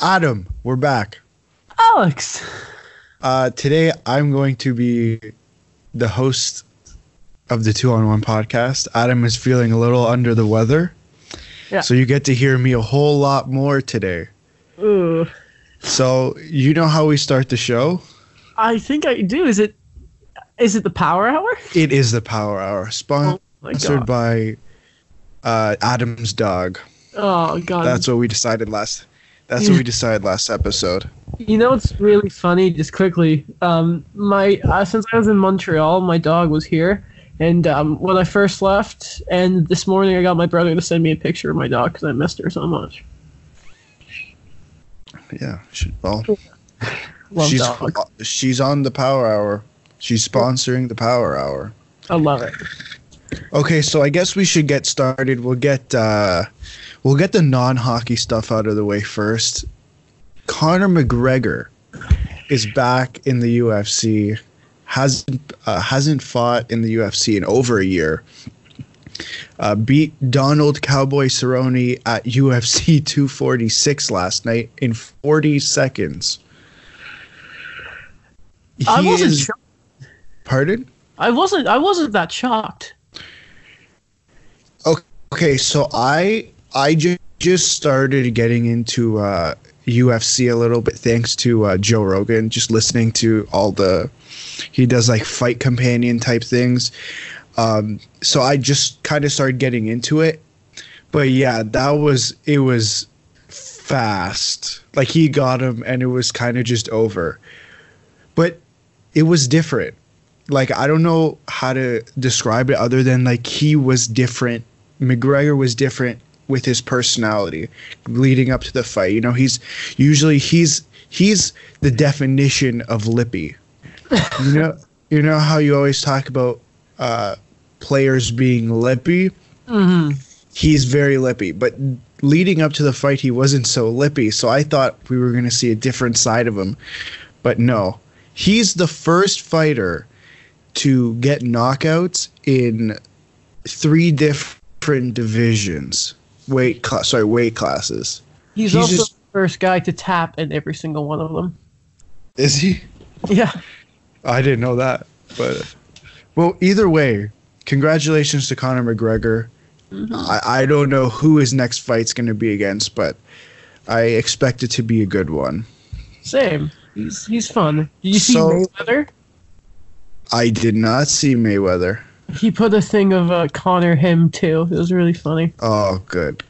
Adam, we're back. Alex. Today I'm going to be the host of the 2-on-1 podcast. Adam is feeling a little under the weather. Yeah. So you get to hear me a whole lot more today. Ooh. So you know how we start the show? I think I do. Is it the Power Hour? It is the Power Hour, sponsored by Adam's dog. Oh God. That's what we decided last episode. You know what's really funny? Just quickly, since I was in Montreal, my dog was here, and when I first left, and this morning I got my brother to send me a picture of my dog because I missed her so much. Yeah, she's on the Power Hour. She's sponsoring the Power Hour. I love it. Okay, so I guess we should get started. We'll get the non-hockey stuff out of the way first. Conor McGregor is back in the UFC. Hasn't fought in the UFC in over a year. Beat Donald Cowboy Cerrone at UFC 246 last night in 40 seconds. I wasn't shocked. Pardon? I wasn't that shocked. Okay, so I just started getting into UFC a little bit thanks to Joe Rogan, just listening to he does like fight companion type things. So I just kind of started getting into it. But yeah, it was fast. Like he got him and it was kind of just over. But it was different. Like I don't know how to describe it other than like he was different. McGregor was different with his personality leading up to the fight. You know, he's the definition of lippy. You know how you always talk about players being lippy? Mm-hmm. He's very lippy, but leading up to the fight, he wasn't so lippy. So I thought we were going to see a different side of him, but no. He's the first fighter to get knockouts in 3 different divisions. Weight classes. He's also the first guy to tap in every single one of them. Is he? Yeah. I didn't know that. But well, either way, congratulations to Conor McGregor. Mm-hmm. I don't know who his next fight's going to be against, but I expect it to be a good one. Same. He's fun. Did you see Mayweather? I did not see Mayweather. He put a thing of Conor him too. It was really funny. Oh, good.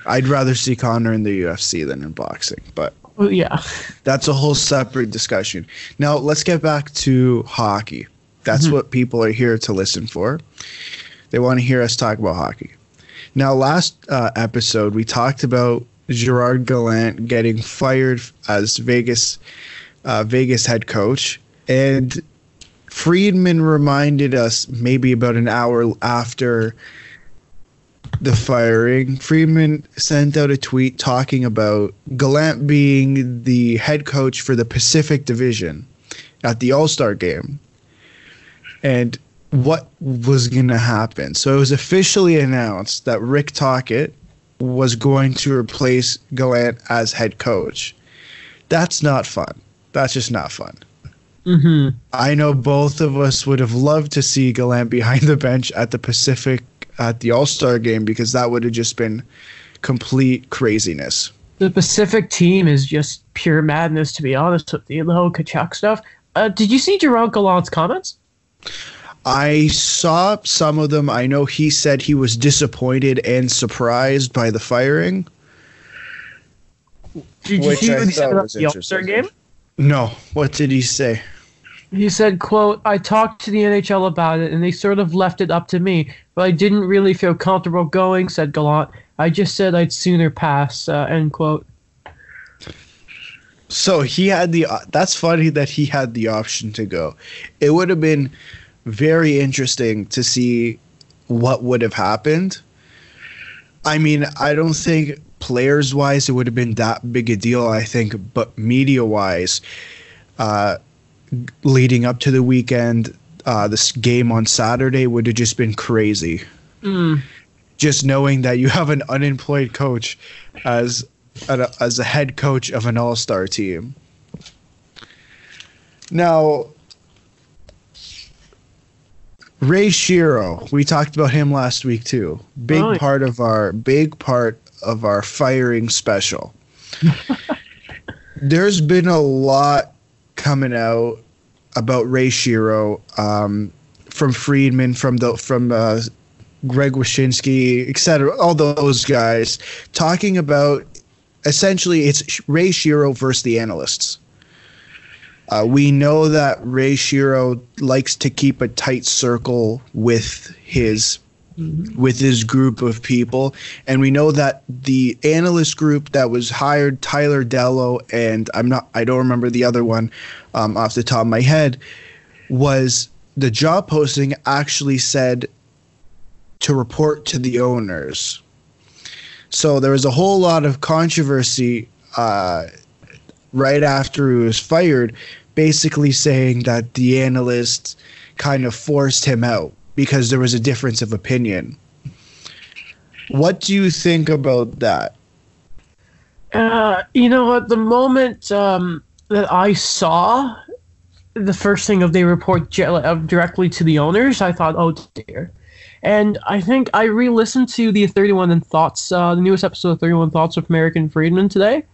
I'd rather see Conor in the UFC than in boxing, but yeah, that's a whole separate discussion. Now let's get back to hockey. That's what people are here to listen for. They want to hear us talk about hockey. Now, last episode we talked about Gerard Gallant getting fired as Vegas head coach, and Friedman reminded us maybe about an hour after the firing. Friedman sent out a tweet talking about Gallant being the head coach for the Pacific Division at the All-Star game and what was going to happen. So it was officially announced that Rick Tocchet was going to replace Gallant as head coach. That's not fun. That's just not fun. Mm-hmm. I know both of us would have loved to see Gallant behind the bench at the All-Star game because that would have just been complete craziness. The Pacific team is just pure madness, to be honest with you. The whole Kachuk stuff. Did you see Gerard Gallant's comments? I saw some of them. I know he said he was disappointed and surprised by the firing. Did you see what he said about the All-Star game? No. What did he say? He said, quote, "I talked to the NHL about it, and they sort of left it up to me, but I didn't really feel comfortable going," said Gallant. "I just said I'd sooner pass," end quote. So he had that's funny that he had the option to go. It would have been very interesting to see what would have happened. I mean, I don't think players-wise it would have been that big a deal, I think, but media-wise, leading up to the weekend, this game on Saturday would have just been crazy. Mm. Just knowing that you have an unemployed coach as as a head coach of an all-star team. Now, Ray Shero, we talked about him last week too. Big part of our firing special. There's been a lot coming out about Ray Shero, from Friedman, from Greg Wyshynski, etc. All those guys talking about essentially it's Ray Shero versus the analysts. We know that Ray Shero likes to keep a tight circle with his group of people, and we know that the analyst group that was hired, Tyler Dello, and I don't remember the other one off the top of my head, was the job posting actually said to report to the owners. So there was a whole lot of controversy right after he was fired, basically saying that the analysts kind of forced him out because there was a difference of opinion. What do you think about that? You know, at the moment that I saw the first thing of they report directly to the owners, I thought, oh dear. And I think I re-listened to the 31 Thoughts, the newest episode of 31 Thoughts with American Friedman today.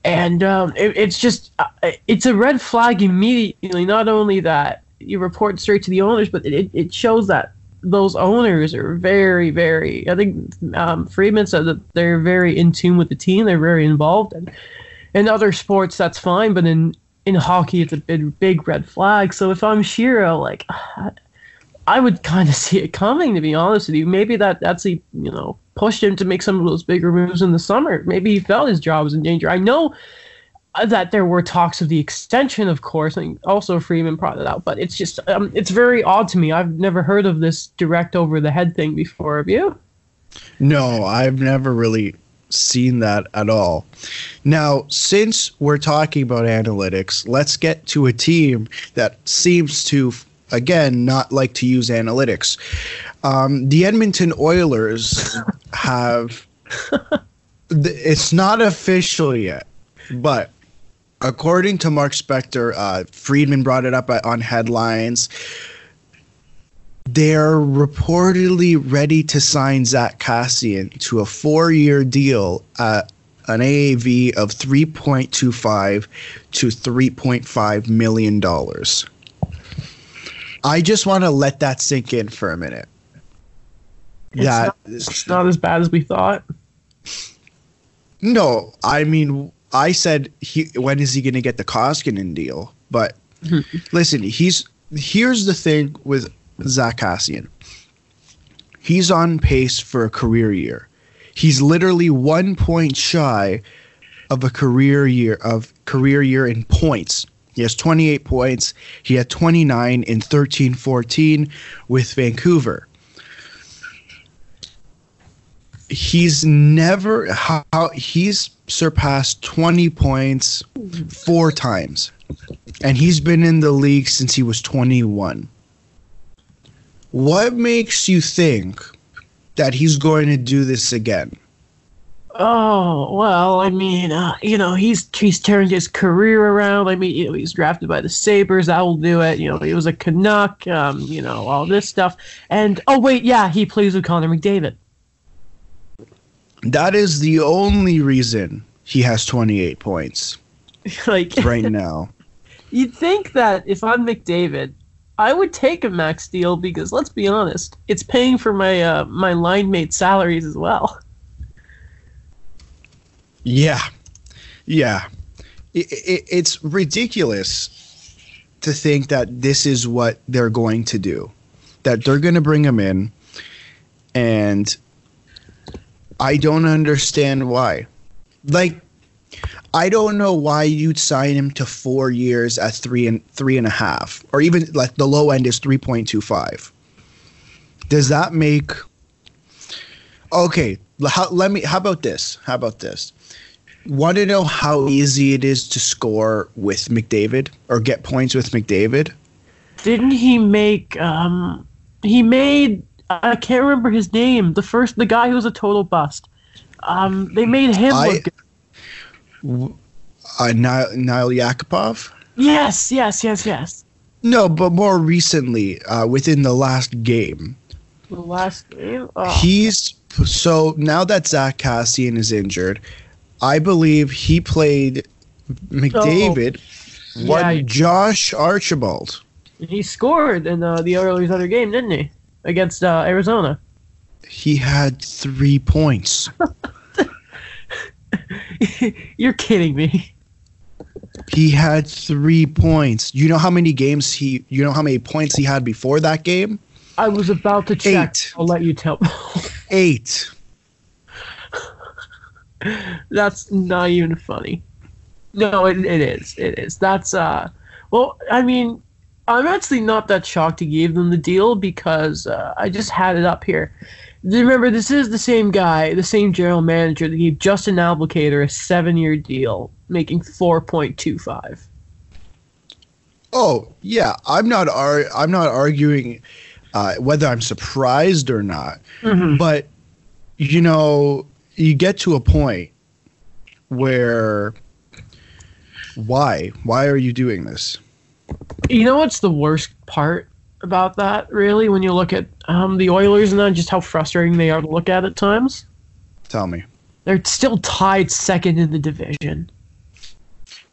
And it's a red flag immediately. Not only that you report straight to the owners, but it shows that those owners are very, very, I think Friedman said that they're very in tune with the team. They're very involved. And in other sports, that's fine. But in hockey, it's a big red flag. So if I'm Shero, like, I would kind of see it coming, to be honest with you. Maybe that's pushed him to make some of those bigger moves in the summer. Maybe he felt his job was in danger. I know that there were talks of the extension, of course, and also Freeman brought it out. But it's just it's very odd to me. I've never heard of this direct over the head thing before. Have you? No, I've never really seen that at all. Now, since we're talking about analytics, let's get to a team that seems to, again, not like to use analytics. The Edmonton Oilers have it's not official yet, but according to Mark Spector, Friedman brought it up on Headlines. They're reportedly ready to sign Zach Kassian to a 4-year deal at an AAV of $3.25 to $3.5 million. I just want to let that sink in for a minute. It's not as bad as we thought. No, I mean, I said, when is he going to get the Koskinen deal? But listen, here's the thing with Zach Kassian. He's on pace for a career year. He's literally 1 point shy of a career year in points. He has 28 points. He had 29 in 13-14 with Vancouver. He's surpassed 20 points 4 times. And he's been in the league since he was 21. What makes you think that he's going to do this again? Oh, well, I mean, he's turned his career around. I mean, he's drafted by the Sabres. That will do it. He was a Canuck, all this stuff. And, oh, wait, yeah, he plays with Connor McDavid. That is the only reason he has 28 points right now. You'd think that if I'm McDavid, I would take a max deal because, let's be honest, it's paying for my my line mate salaries as well. Yeah. It's ridiculous to think that this is what they're going to do, that they're going to bring him in, and I don't understand why. Like, I don't know why you'd sign him to 4 years at 3.5, or even like the low end is 3.25. Does that make? Okay, how about this? Want to know how easy it is to score with McDavid or get points with McDavid? Didn't he make? He made. I can't remember his name. The guy who was a total bust. They made him look good. Nail Yakupov? Yes. No, but more recently, within the last game. The last game? Oh. So now that Zach Cassian is injured, I believe he played McDavid. Josh Archibald. He scored in the Oilers' other game, didn't he? Against Arizona. He had 3 points. You're kidding me. He had 3 points. You know how many points he had before that game? I was about to check. 8. I'll let you tell. 8. That's not even funny. No, it is. It is. That's well, I mean, I'm actually not that shocked he gave them the deal because I just had it up here. Remember, this is the same guy, the same general manager that gave Justin Applicator a 7-year deal, making $4.25. Oh yeah, I'm not arguing whether I'm surprised or not, but you get to a point where why are you doing this? You know what's the worst part about that, really, when you look at the Oilers and just how frustrating they are to look at times? Tell me. They're still tied second in the division.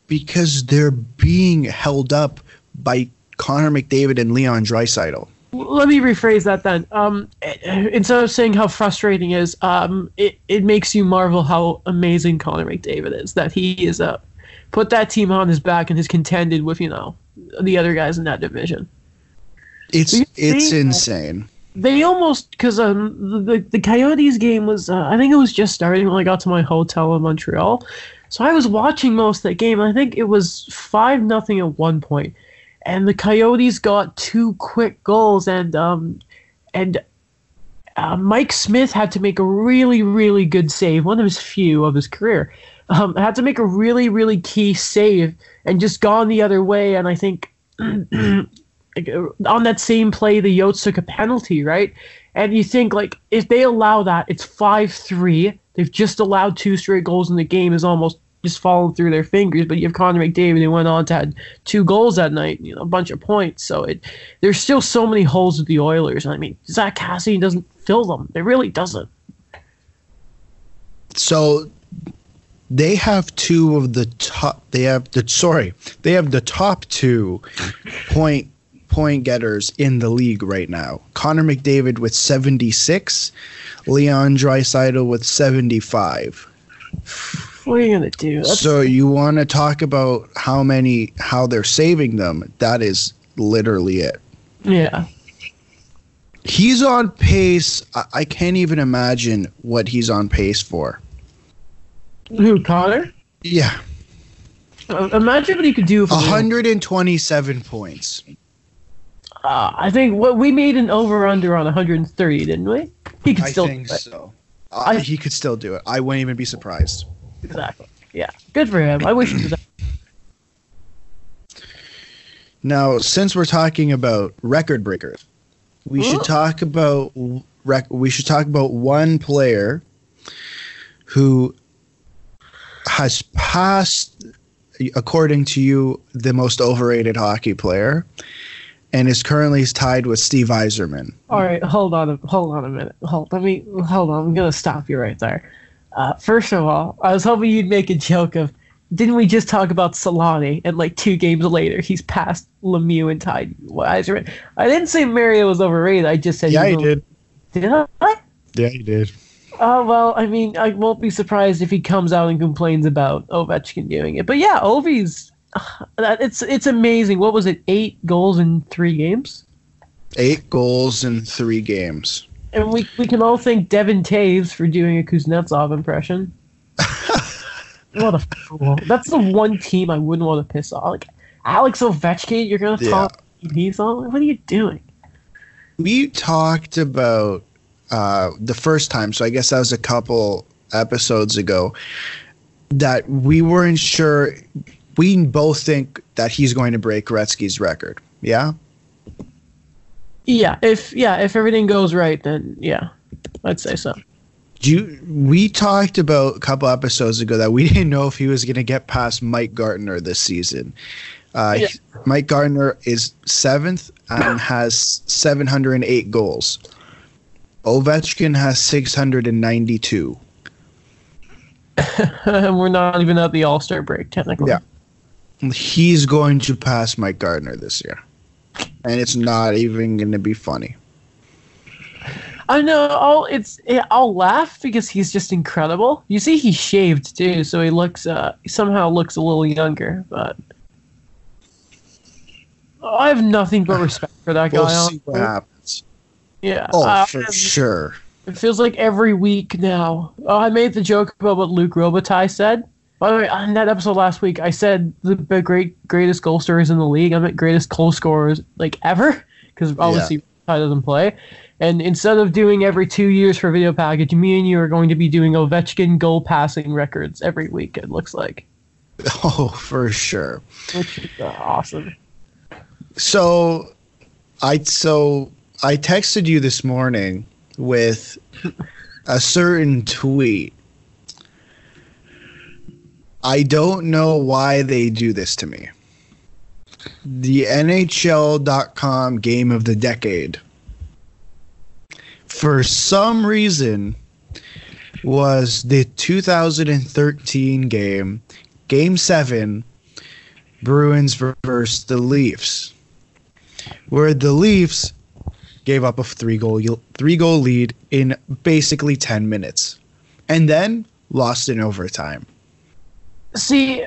Because they're being held up by Connor McDavid and Leon Draisaitl. Let me rephrase that then. Instead of saying how frustrating it is, it makes you marvel how amazing Connor McDavid is. That he is put that team on his back and has contended with the other guys in that division. It's insane. They almost, because the Coyotes game was I think it was just starting when I got to my hotel in Montreal, so I was watching most of that game. And I think it was 5-0 at one point. And the Coyotes got 2 quick goals, and Mike Smith had to make a really, really good save, one of his few of his career. Had to make a really, really key save and just gone the other way. And I think on that same play, the Yotes took a penalty, right? And you think, if they allow that, it's 5-3. They've just allowed 2 straight goals in the game, is almost just falling through their fingers. But you have Connor McDavid, who went on to have 2 goals that night, a bunch of points. So there's still so many holes with the Oilers. I mean, Zach Cassian doesn't fill them. It really doesn't. So they have 2 of the top. They have the top 2 point getters in the league right now. Connor McDavid with 76, Leon Draisaitl with 75. What are you gonna do? So you want to talk about how they're saving them? That is literally it. Yeah. He's on pace. I can't even imagine what he's on pace for. Who, Connor? Yeah. Imagine what he could do. 127 points. I think we made an over/under on 130, didn't we? He could still. I think so. He could still do it. I wouldn't even be surprised. Exactly. Yeah. Good for him. I wish he was. Now, since we're talking about record breakers, we should talk about one player who has passed, according to you, the most overrated hockey player, and is currently tied with Steve Yzerman. All right, hold on a minute. Hold on. I'm gonna stop you right there. First of all, I was hoping you'd make a joke of, didn't we just talk about Solani, and 2 games later he's passed Lemieux and tied Yzerman? I didn't say Mario was overrated. I just said he did. Did I? Yeah, he did. Oh, well, I mean, I won't be surprised if he comes out and complains about Ovechkin doing it. But yeah, Ovi's, it's amazing. What was it, 8 goals in 3 games? 8 goals in 3 games. And we can all thank Devin Taves for doing a Kuznetsov impression. What a fool. That's the one team I wouldn't want to piss off. Alex Ovechkin, you're going to talk he's on? What are you doing? We talked about the first time, so I guess that was a couple episodes ago, that we weren't sure. We both think that he's going to break Gretzky's record. Yeah? Yeah, if everything goes right, then yeah, I'd say so. We talked about a couple episodes ago that we didn't know if he was going to get past Mike Gartner this season. Yeah. Mike Gartner is 7th and has 708 goals. Ovechkin has 692. We're not even at the All-Star break, technically. Yeah. He's going to pass Mike Gardner this year. And it's not even going to be funny. I know. I'll laugh because he's just incredible. You see, he shaved too, so he somehow looks a little younger. But I have nothing but respect for that guy. We'll see what happens. Yeah. Oh, for sure. It feels like every week now. Oh, I made the joke about what Luke Robitaille said. By the way, on that episode last week, I said the greatest goal scorers in the league. I meant greatest goal scorers like ever, because obviously Robitaille doesn't play. And instead of doing every 2 years for video package, me and you are going to be doing Ovechkin goal passing records every week. It looks like. Oh, for sure. Which is awesome. So I texted you this morning with a certain tweet. I don't know why they do this to me. The NHL.com game of the decade, for some reason, was the 2013 game, Game 7, Bruins versus the Leafs, where the Leafs gave up a three-goal lead in basically 10 minutes, and then lost in overtime. See,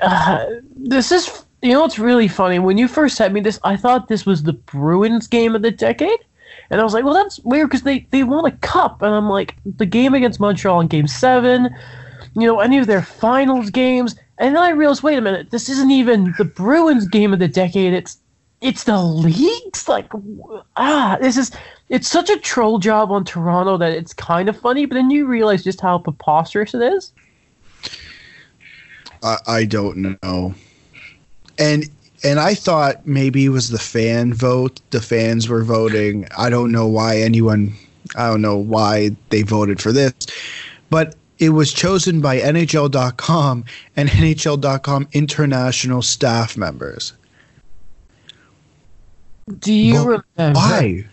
this is, it's really funny. When you first sent me this, I thought this was the Bruins game of the decade. And I was like, well, that's weird because they won a cup. And I'm like, the game against Montreal in Game 7, any of their finals games. And then I realized, wait a minute, this isn't even the Bruins game of the decade. It's the league's. Like, it's such a troll job on Toronto that it's kind of funny. But then you realize just how preposterous it is. I don't know. And I thought maybe it was the fan vote. The fans were voting. I don't know why they voted for this. But it was chosen by NHL.com and NHL.com international staff members. Do you remember? Why?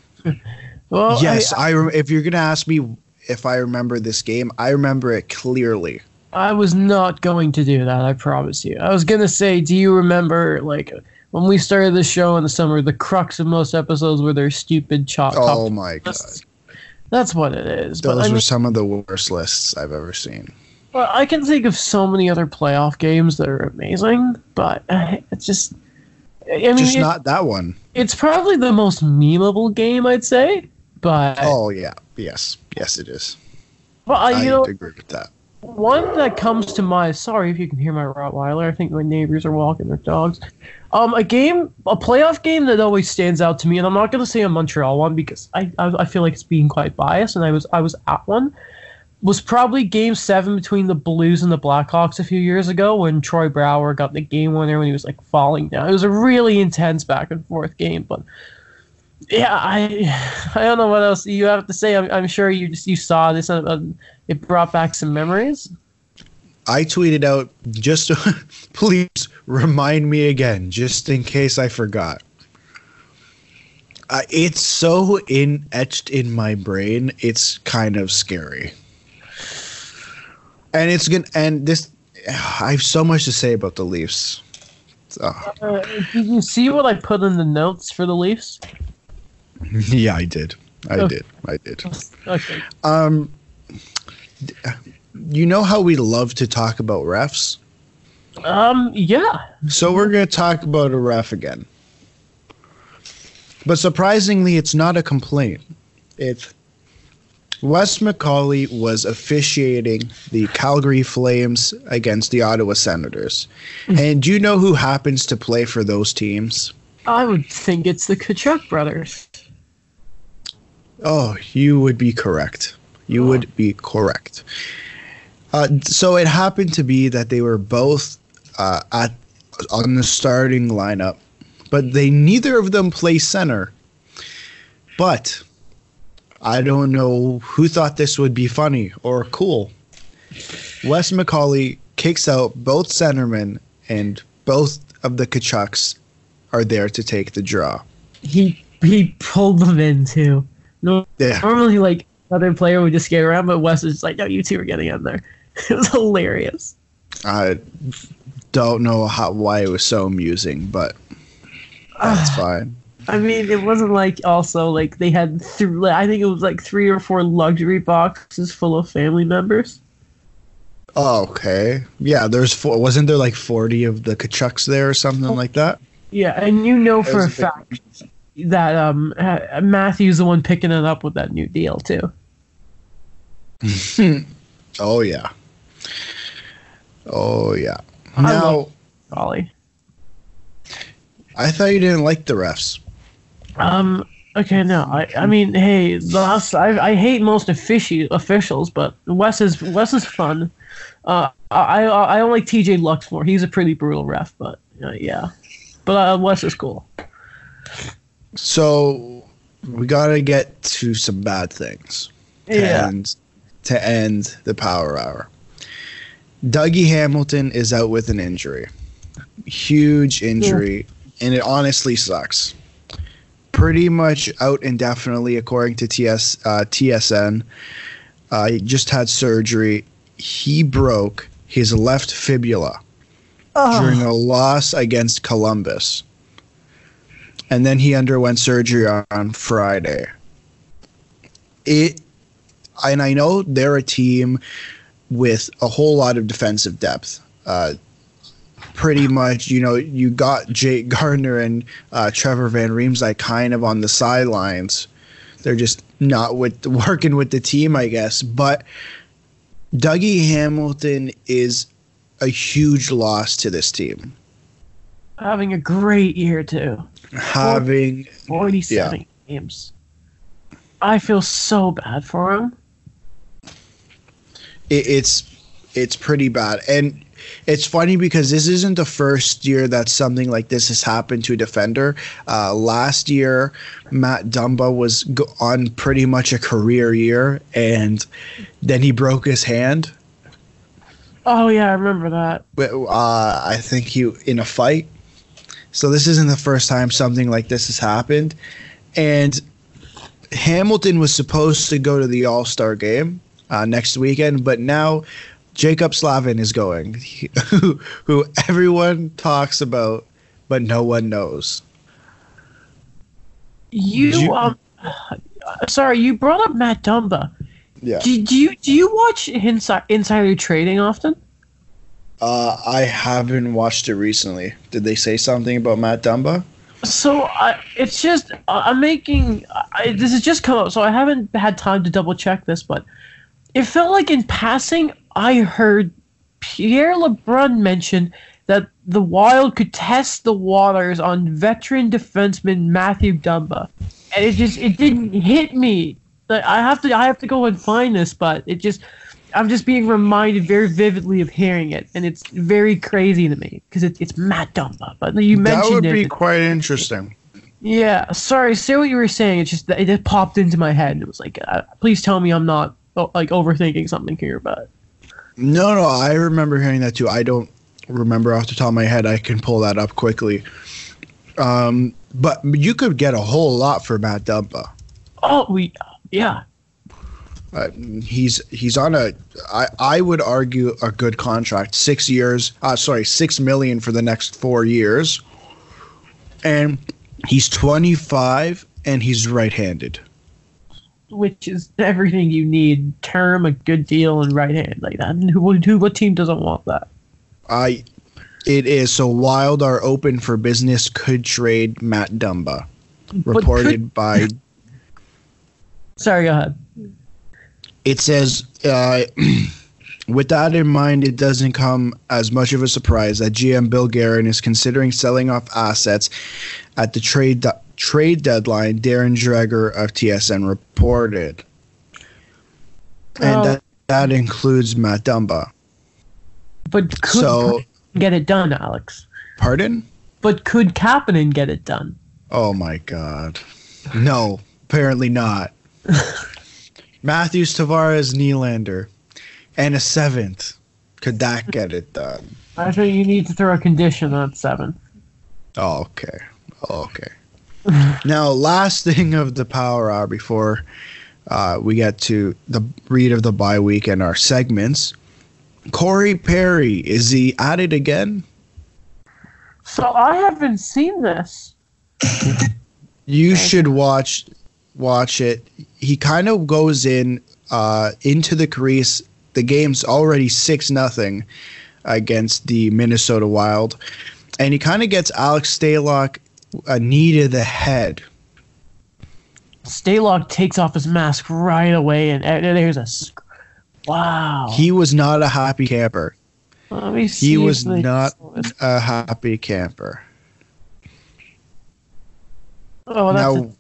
Well, yes, if you're going to ask me if I remember this game, I remember it clearly. I was not going to do that, I promise you. I was going to say, do you remember, like, when we started the show in the summer, the crux of most episodes were their stupid Oh, my God. That's what it is. Those were some of the worst lists I've ever seen. Well, I can think of so many other playoff games that are amazing, but it's just... Just not that one. It's probably the most memeable game, I'd say, but... Oh, yeah. Yes, it is. Well, I agree with that. One that comes to mind, sorry if you can hear my Rottweiler, I think my neighbors are walking their dogs. A playoff game that always stands out to me, and I'm not going to say a Montreal one because I feel like it's being quite biased, and I was at one, was probably Game 7 between the Blues and the Blackhawks a few years ago when Troy Brouwer got the game winner when he was like falling down. It was a really intense back and forth game, but yeah, I don't know what else you have to say. I'm sure you saw this. It brought back some memories. I tweeted out, just please remind me again, just in case I forgot. It's so etched in my brain. It's kind of scary. And it's gonna. And this, I have so much to say about the Leafs. Did you see what I put in the notes for the Leafs? Yeah, I did. I did. Okay. You know how we love to talk about refs? Yeah. So we're going to talk about a ref again. But surprisingly, it's not a complaint. Wes McCauley was officiating the Calgary Flames against the Ottawa Senators. And do you know who happens to play for those teams? I would think it's the Kachuk brothers. Oh, you would be correct. Would be correct. So it happened to be that they were both on the starting lineup, but neither of them play center. But I don't know who thought this would be funny or cool. Wes McCauley kicks out both centermen, and both of the Kachucks are there to take the draw. He pulled them in too. Normally, like, other player would just skate around, but Wes is just like, no, you two are getting in there. It was hilarious. I don't know why it was so amusing, but that's fine. I mean, it wasn't like also like they had I think it was like 3 or 4 luxury boxes full of family members. Oh, okay. Yeah, wasn't there like 40 of the Kachucks there or something like that? Yeah, and you know for a fact that Matthew's the one picking it up with that new deal too. Oh yeah. Now, Ollie. I thought you didn't like the refs. Okay, no. I mean, hey, I hate most officials, but Wes is fun. I don't like TJ Luxmore. He's a pretty brutal ref, but yeah. But Wes is cool. So we gotta get to some bad things. To end the Power Hour. Dougie Hamilton is out with an injury. Huge injury, and it honestly sucks. Pretty much out indefinitely, according to TSN. He just had surgery. He broke his left fibula during a loss against Columbus. And then he underwent surgery on Friday. And I know they're a team with a whole lot of defensive depth. Pretty much, you got Jake Gardner and Trevor Van Riemsdyk kind of on the sidelines. They're just not working with the team, I guess. But Dougie Hamilton is a huge loss to this team. Having a great year, too. 47 games. I feel so bad for him. It's pretty bad. And it's funny because this isn't the first year that something like this has happened to a defender. Last year, Matt Dumba was on pretty much a career year, and then he broke his hand. Oh, yeah, I remember that. I think he in a fight. So this isn't the first time something like this has happened. And Hamilton was supposed to go to the All-Star game next weekend, but now Jacob Slavin is going, who everyone talks about, but no one knows. Sorry, you brought up Matt Dumba. Yeah. Do you watch Insider Trading often? I haven't watched it recently. Did they say something about Matt Dumba? So it's just this has just come up, so I haven't had time to double check this, but it felt like in passing I heard Pierre LeBrun mention that the Wild could test the waters on veteran defenseman Matthew Dumba, and it didn't hit me. I have to go and find this, but I'm just being reminded very vividly of hearing it, and it's very crazy to me because it's Matt Dumba. But you mentioned that would be quite interesting. Yeah, sorry. Say what you were saying. It's just that it just popped into my head, and it was like, please tell me I'm not like overthinking something here, but. No, I remember hearing that too. I don't remember off the top of my head. I can pull that up quickly. But you could get a whole lot for Matt Dumba. Oh, yeah. He's on I would argue a good contract. 6 years. $6 million for the next 4 years. And he's 25 and he's right-handed. Which is everything you need: term, a good deal, and right hand like that. And what team doesn't want that? It is. So Wild are open for business. Could trade Matt Dumba. Reported by. Sorry, go ahead. It says, with that in mind, it doesn't come as much of a surprise that GM Bill Guerin is considering selling off assets at the trade deadline. Darren Dreger of TSN reported. And that includes Matt Dumba. But could get it done, Alex? Pardon? But could Kapanen get it done? Oh, my God. No, apparently not. Matthews, Tavares, Nylander, and a 7th. Could that get it done? I think you need to throw a condition on 7. Oh, okay. Now, last thing of the Power Hour before we get to the read of the bye week and our segments. Corey Perry, is he at it again? So I haven't seen this. You should watch it. He kind of goes into the crease. The game's already 6-0 against the Minnesota Wild, and he kind of gets Alex Stalock a knee to the head. Stalock takes off his mask right away, and there's a wow. He was not a happy camper. He was not a happy camper. Oh,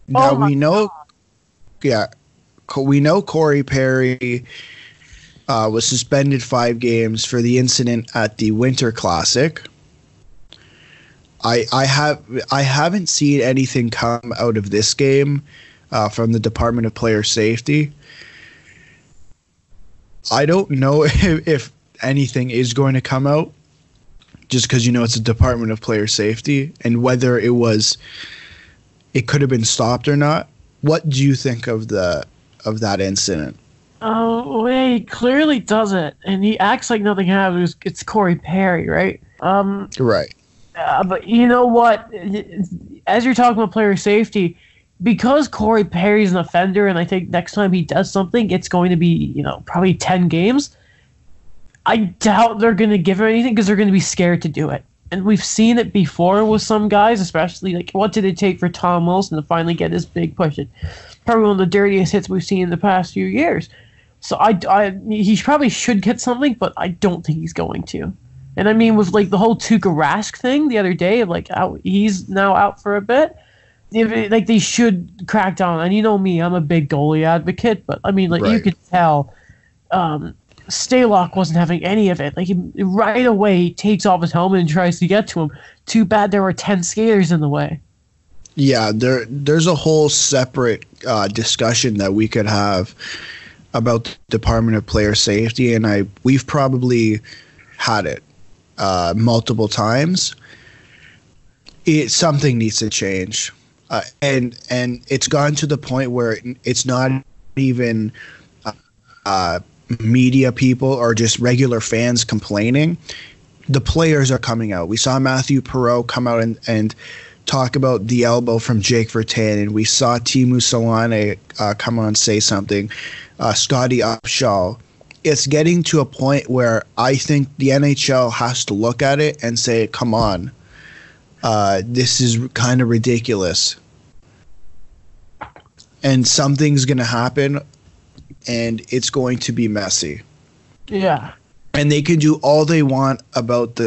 now we know. Yeah, we know Corey Perry was suspended 5 games for the incident at the Winter Classic. I haven't seen anything come out of this game from the Department of Player Safety. I don't know if anything is going to come out, just because it's a Department of Player Safety, and whether it could have been stopped or not. What do you think of that incident? Oh, he clearly does it, and he acts like nothing happened. It's Corey Perry, right? Right. But you know what? As you're talking about player safety, because Corey Perry's an offender, and I think next time he does something, it's going to be, probably 10 games. I doubt they're going to give him anything because they're going to be scared to do it. And we've seen it before with some guys, especially, like, what did it take for Tom Wilson to finally get his big push? Probably one of the dirtiest hits we've seen in the past few years. So he probably should get something, but I don't think he's going to. And I mean, with like the whole Tuukka Rask thing the other day, like he's now out for a bit. They should crack down. And you know me, I'm a big goalie advocate, but I mean, you could tell Stalock wasn't having any of it. Like right away, he takes off his helmet and tries to get to him. Too bad there were 10 skaters in the way. Yeah, there's a whole separate discussion that we could have about the Department of Player Safety, and we've probably had it multiple times. Something needs to change, and it's gotten to the point where it's not even media people or just regular fans complaining. The players are coming out. We saw Matthew Perreault come out and talk about the elbow from Jake Virtanen. We saw Teemu Selanne come on and say something. Scotty Upshall. It's getting to a point where I think the NHL has to look at it and say, come on, this is kind of ridiculous. And something's going to happen, and it's going to be messy. Yeah. And they can do all they want about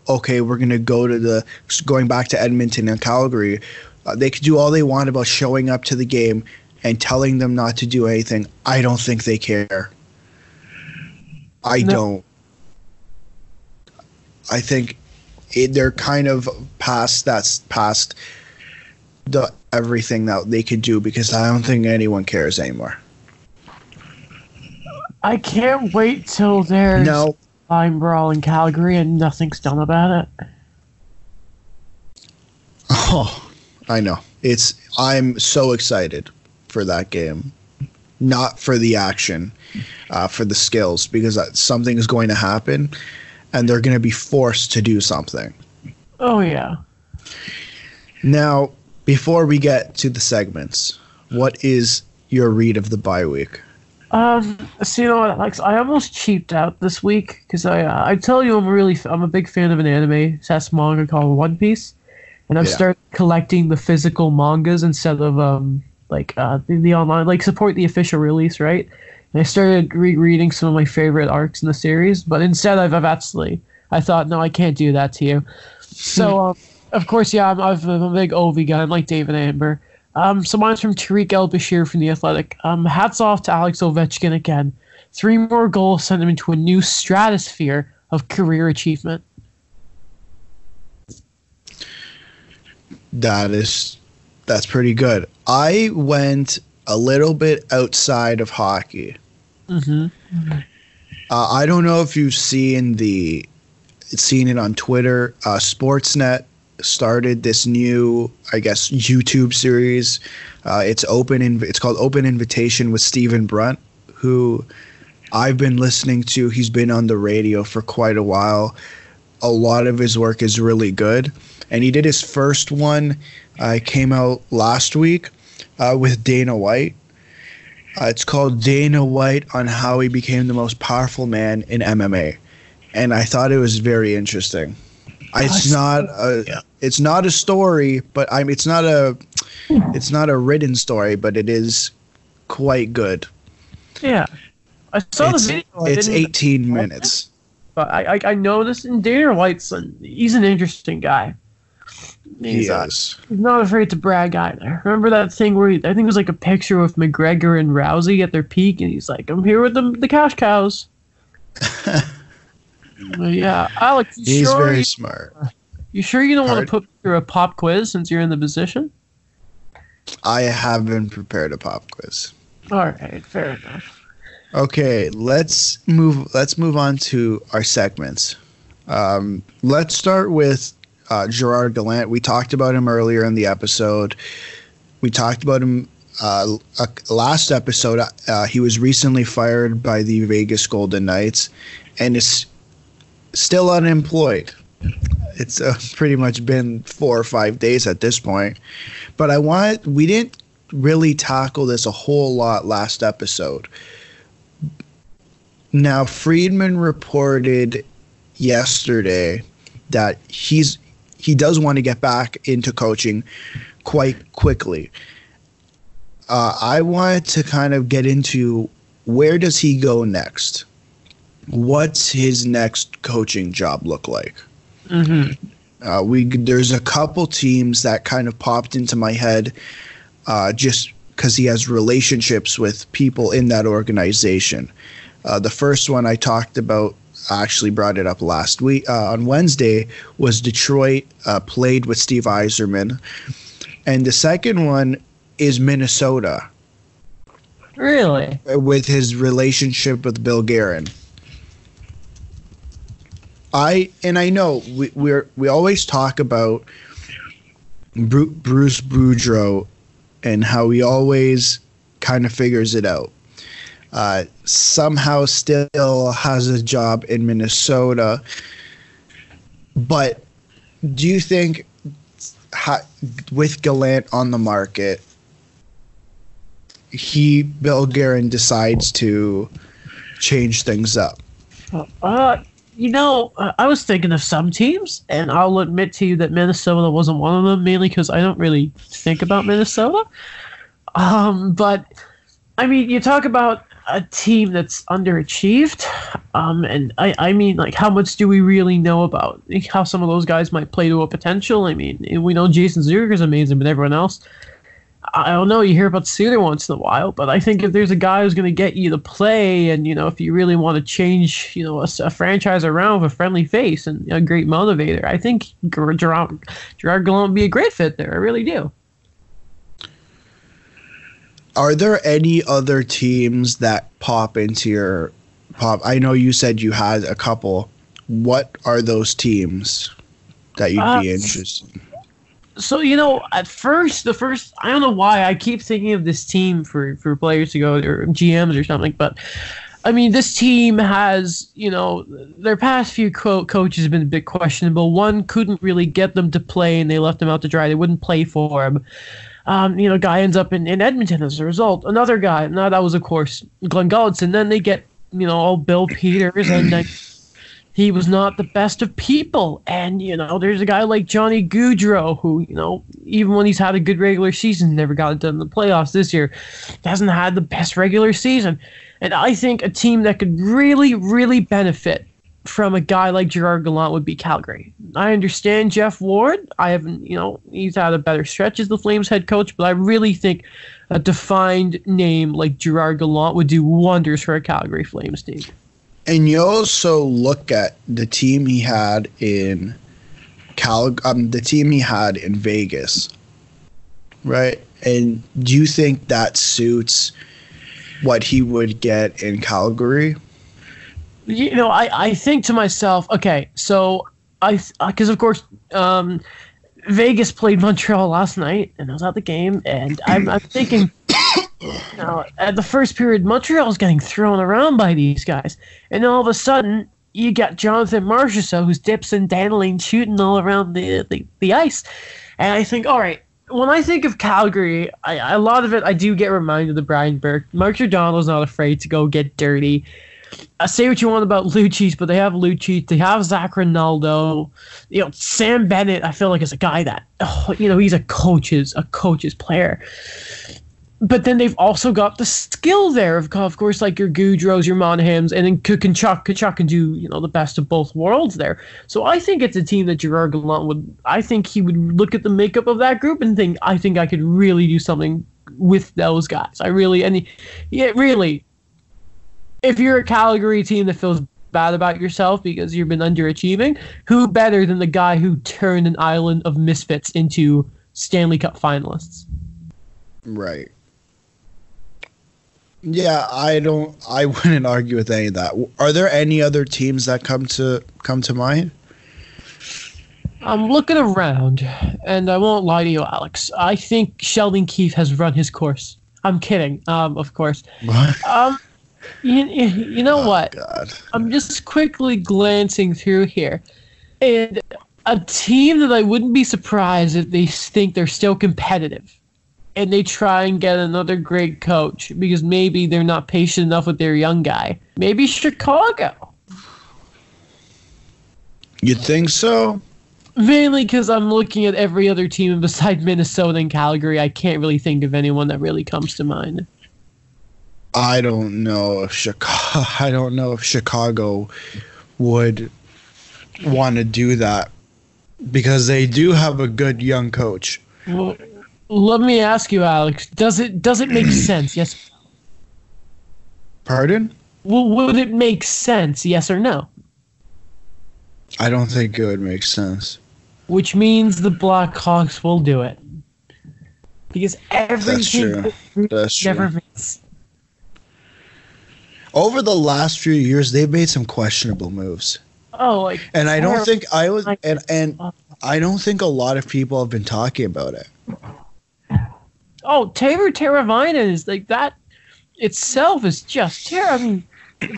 okay, we're going to going back to Edmonton and Calgary. They could do all they want about showing up to the game and telling them not to do anything. I don't think they care. I don't. I think they're kind of past the everything that they could do, because I don't think anyone cares anymore. I can't wait till there's time brawl in Calgary and nothing's done about it. Oh, I know. I'm so excited for that game. Not for the action, for the skills, because something is going to happen and they're going to be forced to do something. Oh, yeah. Now, before we get to the segments, what is your read of the bye week? So you know what, Alex? I almost cheaped out this week because I tell you I'm a big fan of an anime SAS manga called One Piece, and I've started collecting the physical mangas instead of the online, support the official release, right? And I started rereading some of my favorite arcs in the series, but instead I thought, no, I can't do that to you. So of course, I'm a big Ovi guy. I'm like David Amber. So mine's from Tariq El-Bashir from The Athletic. Hats off to Alex Ovechkin again. 3 more goals sent him into a new stratosphere of career achievement. That's pretty good. I went a little bit outside of hockey. Mm-hmm. I don't know if you've seen it on Twitter. Sportsnet started this new, I guess, YouTube series. It's called Open Invitation with Stephen Brunt, who I've been listening to. He's been on the radio for quite a while. A lot of his work is really good. And he did his first one, came out last week with Dana White. It's called Dana White on How He Became the Most Powerful Man in MMA. And I thought it was very interesting. It's not a story, but it's not a written story, but it is quite good. Yeah. I saw the video. It's 18 minutes. But I noticed, and Dana White's he's an interesting guy. He's not afraid to brag either. Remember that thing where I think it was like a picture with McGregor and Rousey at their peak, and he's like, "I'm here with the cash cows." Yeah, Alex, he's very smart. You sure you don't want to put through a pop quiz since you're in the position? I haven't prepared a pop quiz. All right, fair enough. Okay, let's move on to our segments. Let's start with Gerard Gallant. We talked about him earlier in the episode. We talked about him last episode. He was recently fired by the Vegas Golden Knights and is still unemployed. It's pretty much been 4 or 5 days at this point. But we didn't really tackle this a whole lot last episode. Now, Friedman reported yesterday that he does want to get back into coaching quite quickly. I wanted to kind of get into where does he go next? What's his next coaching job look like? Mm-hmm. There's a couple teams that kind of popped into my head just because he has relationships with people in that organization. The first one I talked about, I actually brought it up last week on Wednesday, was Detroit, played with Steve Yzerman. And the second one is Minnesota. Really? With his relationship with Bill Guerin. I know we always talk about Bruce Boudreau and how he always kind of figures it out. Somehow still has a job in Minnesota. But do you think with Gallant on the market, Bill Guerin decides to change things up? I was thinking of some teams, and I'll admit to you that Minnesota wasn't one of them, mainly because I don't really think about Minnesota. But, I mean, you talk about a team that's underachieved, and I mean, like, how much do we really know about how some of those guys might play to a potential? I mean, we know Jason Zucker's amazing, but everyone else, I don't know. You hear about Suter once in a while, but I think if there's a guy who's going to get you to play, and if you really want to change, a franchise around with a friendly face and a great motivator, I think Gerard Gallant would be a great fit there. I really do. Are there any other teams that pop into your pop? I know you said you had a couple. What are those teams that you'd be interested in? So, at first, I don't know why I keep thinking of this team for players to go, or GMs or something, but I mean, this team has, their past few coaches have been a bit questionable. One couldn't really get them to play, and they left them out to dry. They wouldn't play for him. Guy ends up in Edmonton as a result. Another guy, now that was, of course, Glenn Gulletson. Then they get, old Bill Peters, and he was not the best of people. And, there's a guy like Johnny Gaudreau who, even when he's had a good regular season, never got it done in the playoffs this year, hasn't had the best regular season. And I think a team that could really, really benefit from a guy like Gerard Gallant would be Calgary. I understand Jeff Ward. I haven't, he's had a better stretch as the Flames head coach, but I really think a defined name like Gerard Gallant would do wonders for a Calgary Flames team. And you also look at the team he had in the team he had in Vegas, right? And do you think that suits what he would get in Calgary? I think to myself, okay, so because of course, Vegas played Montreal last night, and I was at the game, and I'm thinking, at the first period, Montreal's getting thrown around by these guys, and all of a sudden, you got Jonathan Marchessault, who's dips and dandling, shooting all around the ice, and I think, all right. When I think of Calgary, a lot of it I do get reminded of Brian Burke. Mark Giordano's not afraid to go get dirty. Say what you want about Lucic, but they have Lucic. They have Zach Ronaldo. Sam Bennett, I feel like, is a guy that, he's a coach's player. But then they've also got the skill there, of course, like your Goudreaus, your Monahans, and then Kachuk can do, the best of both worlds there. So I think it's a team that Gerard Gallant I think he would look at the makeup of that group and think, I think I could really do something with those guys. Really, if you're a Calgary team that feels bad about yourself because you've been underachieving, who better than the guy who turned an island of misfits into Stanley Cup finalists? Right. Yeah, I wouldn't argue with any of that. Are there any other teams that come to mind? I'm looking around, and I won't lie to you, Alex. I think Sheldon Keefe has run his course. I'm kidding, of course. What? You know what? God. I'm just quickly glancing through here, and a team that I wouldn't be surprised if they think they're still competitive. And they try and get another great coach because maybe they're not patient enough with their young guy. Maybe Chicago. You think so? Mainly because I'm looking at every other team besides Minnesota and Calgary. I can't really think of anyone that really comes to mind. I don't know if Chicago would want to do that because they do have a good young coach. Well, let me ask you, Alex. Does it make sense? Yes. Pardon? Well, would it make sense? Yes or no? I don't think it would make sense. Which means the Blackhawks will do it because everything That's never true. makes. Over the last few years, they've made some questionable moves. And I don't think I don't think a lot of people have been talking about it. Taylor Teravainen is like that itself is just terrible. I mean,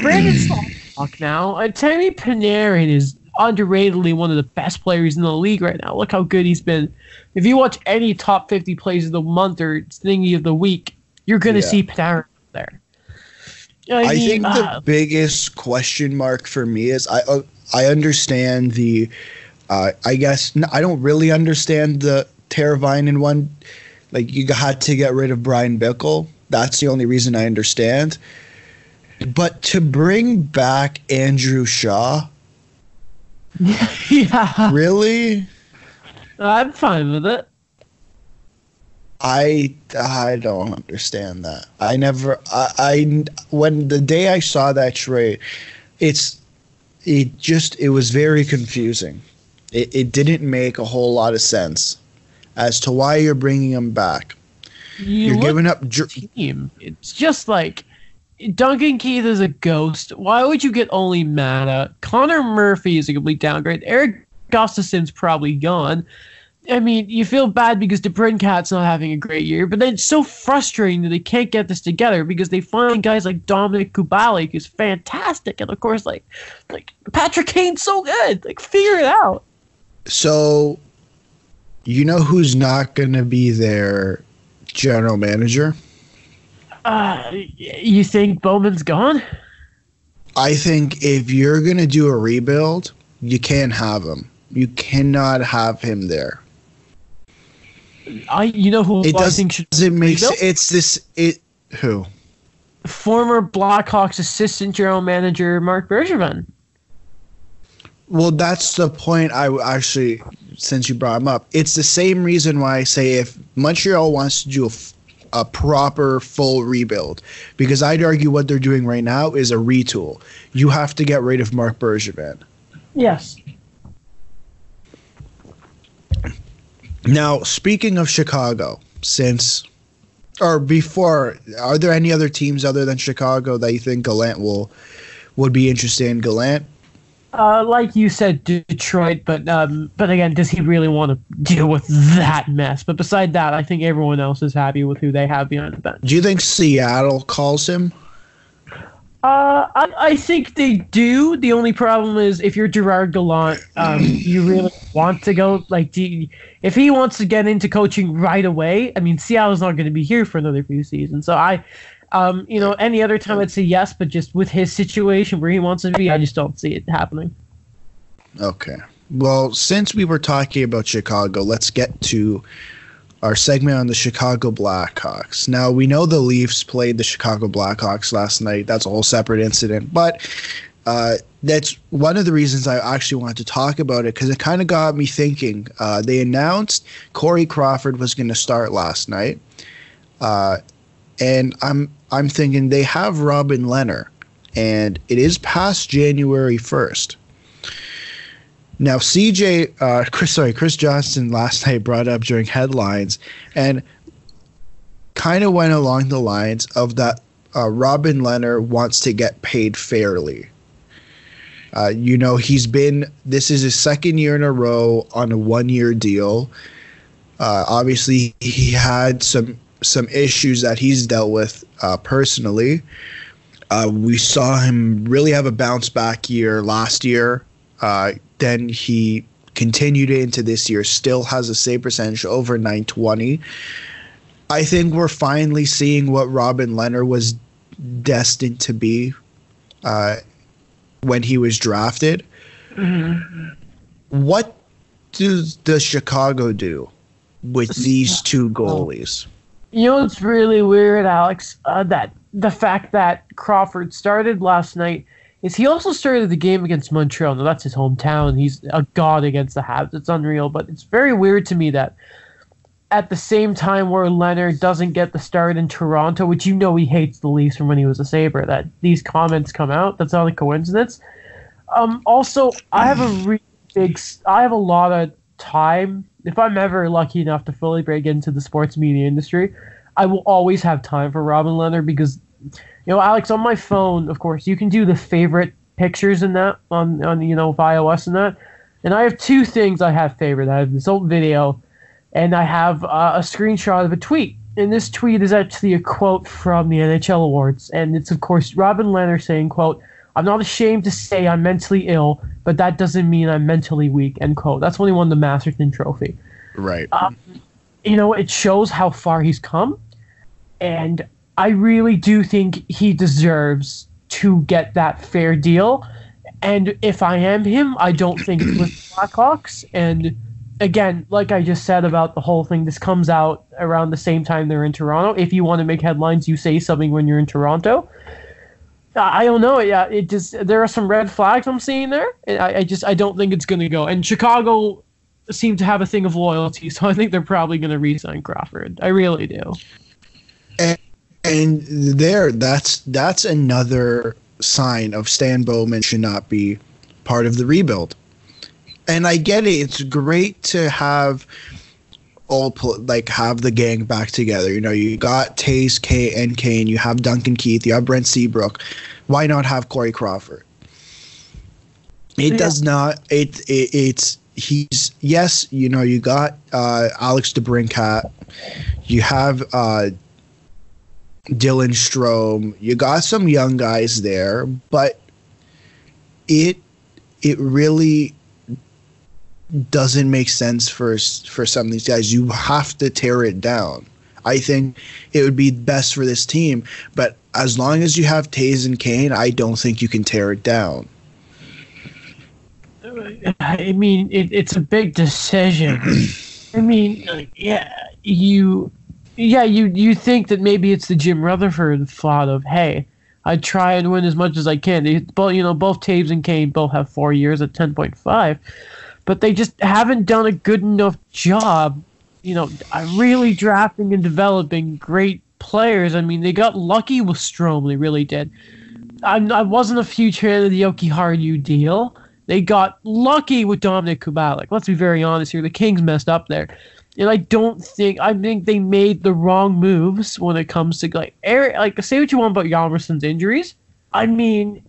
Brandon Saad now. Tammy Panarin is underratedly one of the best players in the league right now. Look how good he's been. If you watch any top 50 plays of the month or thingy of the week, you're going to see Panarin there. I think the biggest question mark for me is I understand the I guess I don't really understand the Teravainen one. Like, you had to get rid of Brian Bickle. That's the only reason I understand. But to bring back Andrew Shaw? Yeah. Really? I'm fine with it. I don't understand that. When the day I saw that trade, it was very confusing. It didn't make a whole lot of sense as to why you're bringing him back. You're giving up team. It's just like Duncan Keith is a ghost. Why would you get only Mana? Connor Murphy is a complete downgrade. Eric Gustafson's probably gone. I mean, you feel bad because DeBrincat's not having a great year, but then it's so frustrating that they can't get this together because they find guys like Dominic Kubalik, who's fantastic, and of course, like Patrick Kane's so good. Like, figure it out. So, you know who's not going to be their general manager? You think Bowman's gone? I think if you're going to do a rebuild, you can't have him. You cannot have him there. You know who I think should make sense. Who? Former Blackhawks assistant general manager Mark Bergevin. Well, that's the point. Since you brought him up, it's the same reason why I say if Montreal wants to do a proper full rebuild, because I'd argue what they're doing right now is a retool. You have to get rid of Mark Bergevin. Yes. Now, speaking of Chicago, since Or before, are there any other teams other than Chicago that you think Gallant would be interested in Gallant? Like you said, Detroit, but again, does he really want to deal with that mess? But beside that, I think everyone else is happy with who they have behind the bench. Do you think Seattle calls him? I think they do. The only problem is if you're Gerard Gallant, you really want to go. Like, if he wants to get into coaching right away, I mean, Seattle's not going to be here for another few seasons. So any other time I'd say yes, but just with his situation where he wants to be, I just don't see it happening. Okay. Well, since we were talking about Chicago, let's get to our segment on the Chicago Blackhawks. Now, we know the Leafs played the Chicago Blackhawks last night. That's a whole separate incident. But that's one of the reasons I actually wanted to talk about it, because it kind of got me thinking. They announced Corey Crawford was going to start last night. And I'm thinking they have Robin Lehner, and it is past January 1st. Now, Chris Johnston last night brought up during headlines and kind of went along the lines of that Robin Lehner wants to get paid fairly. This is his second year in a row on a 1-year deal. Obviously, he had some issues that he's dealt with personally. We saw him really have a bounce back year last year. Then he continued it into this year, still has a save percentage over .920. I think we're finally seeing what Robin Lehner was destined to be when he was drafted. Mm-hmm. What does Chicago do with these two goalies? You know, it's really weird, Alex, that the fact that Crawford started last night is he also started the game against Montreal. Now, that's his hometown. He's a god against the Habs. It's unreal, but it's very weird to me that at the same time where Leonard doesn't get the start in Toronto, which he hates the Leafs from when he was a Sabre, that these comments come out. That's not a coincidence. Also, I have a lot of time. If I'm ever lucky enough to fully break into the sports media industry, I will always have time for Robin Lehner because, Alex, on my phone, of course, you can do the favorite pictures in that on via iOS and that. And I have two things I have favored. I have this old video, and I have a screenshot of a tweet. And this tweet is actually a quote from the NHL Awards. And it's, of course, Robin Lehner saying, quote, "I'm not ashamed to say I'm mentally ill, but that doesn't mean I'm mentally weak," end quote. That's when he won the Masterton Trophy. Right. It shows how far he's come. And I really do think he deserves to get that fair deal. And if I am him, I don't think it's with the Blackhawks. And again, like I just said about the whole thing, this comes out around the same time they're in Toronto. If you want to make headlines, you say something when you're in Toronto. I don't know. Yeah, there are some red flags I'm seeing there. I don't think it's going to go. And Chicago seem to have a thing of loyalty, so I think they're probably going to re-sign Crawford. I really do. And that's another sign of Stan Bowman should not be part of the rebuild. And I get it; it's great to have have the gang back together. You got Taze, and Kane, you have Duncan Keith, you have Brent Seabrook. Why not have Corey Crawford? It does not. He's yes. You got Alex DeBrincat. You have Dylan Strome. You got some young guys there, but it really doesn't make sense for some of these guys. You have to tear it down. I think it would be best for this team, but as long as you have Taze and Kane, I don't think you can tear it down. I mean, it's a big decision. I mean, you think that maybe it's the Jim Rutherford thought of, hey, I try and win as much as I can. Both Taves and Kane both have 4 years at 10.5, but they just haven't done a good enough job, really drafting and developing great players. I mean, they got lucky with Strome, they really did. I wasn't a huge fan of the Jokiharju deal. They got lucky with Dominic Kubalik. Let's be very honest here. The Kings messed up there. And I think they made the wrong moves when it comes to like Eric. Like, say what you want about Yalmerson's injuries. I mean,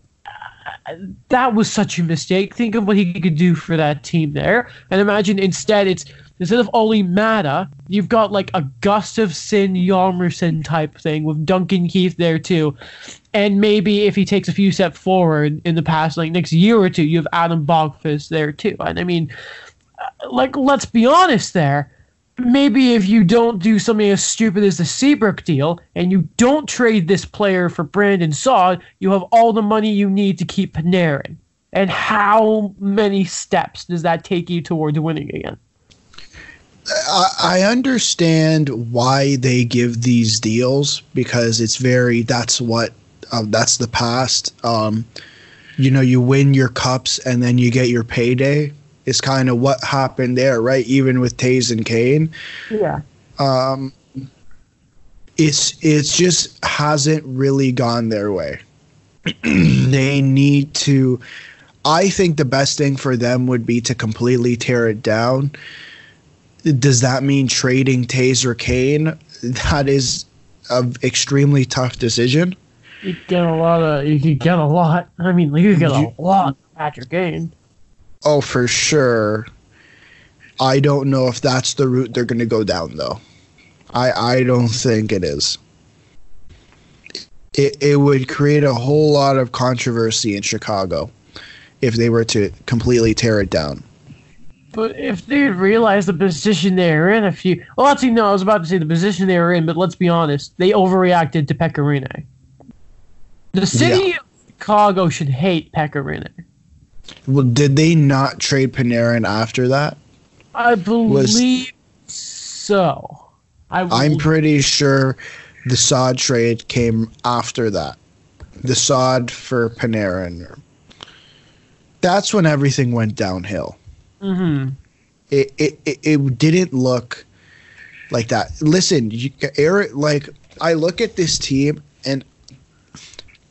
that was such a mistake. Think of what he could do for that team there, and imagine instead of Oli Mata, you've got like a Gustafsson Yalmerson type thing with Duncan Keith there too, and maybe if he takes a few steps forward in the past like next year or two, you have Adam Bogfist there too. And I mean, like, let's be honest there. Maybe if you don't do something as stupid as the Seabrook deal and you don't trade this player for Brandon Saad, you have all the money you need to keep Panarin. And how many steps does that take you towards winning again? I understand why they give these deals because that's the past. You win your cups and then you get your payday. Is kind of what happened there, right? Even with Taves and Kane. Yeah. It's just hasn't really gone their way. They need to. I think the best thing for them would be to completely tear it down. Does that mean trading Taves or Kane? That is an extremely tough decision. You could get a lot. I mean, you could get a lot at your game. Oh, for sure. I don't know if that's the route they're going to go down, though. I don't think it is. It would create a whole lot of controversy in Chicago if they were to completely tear it down. But if they realized the position they were in Well, actually, no, I was about to say the position they were in, but let's be honest. They overreacted to Pekka Rinne. The city of Chicago should hate Pekka Rinne. Well, did they not trade Panarin after that? I believe so. I'm pretty sure the Saad trade came after that. The Saad for Panarin. That's when everything went downhill. Mm-hmm. It didn't look like that. Listen, Eric. Like, I look at this team and.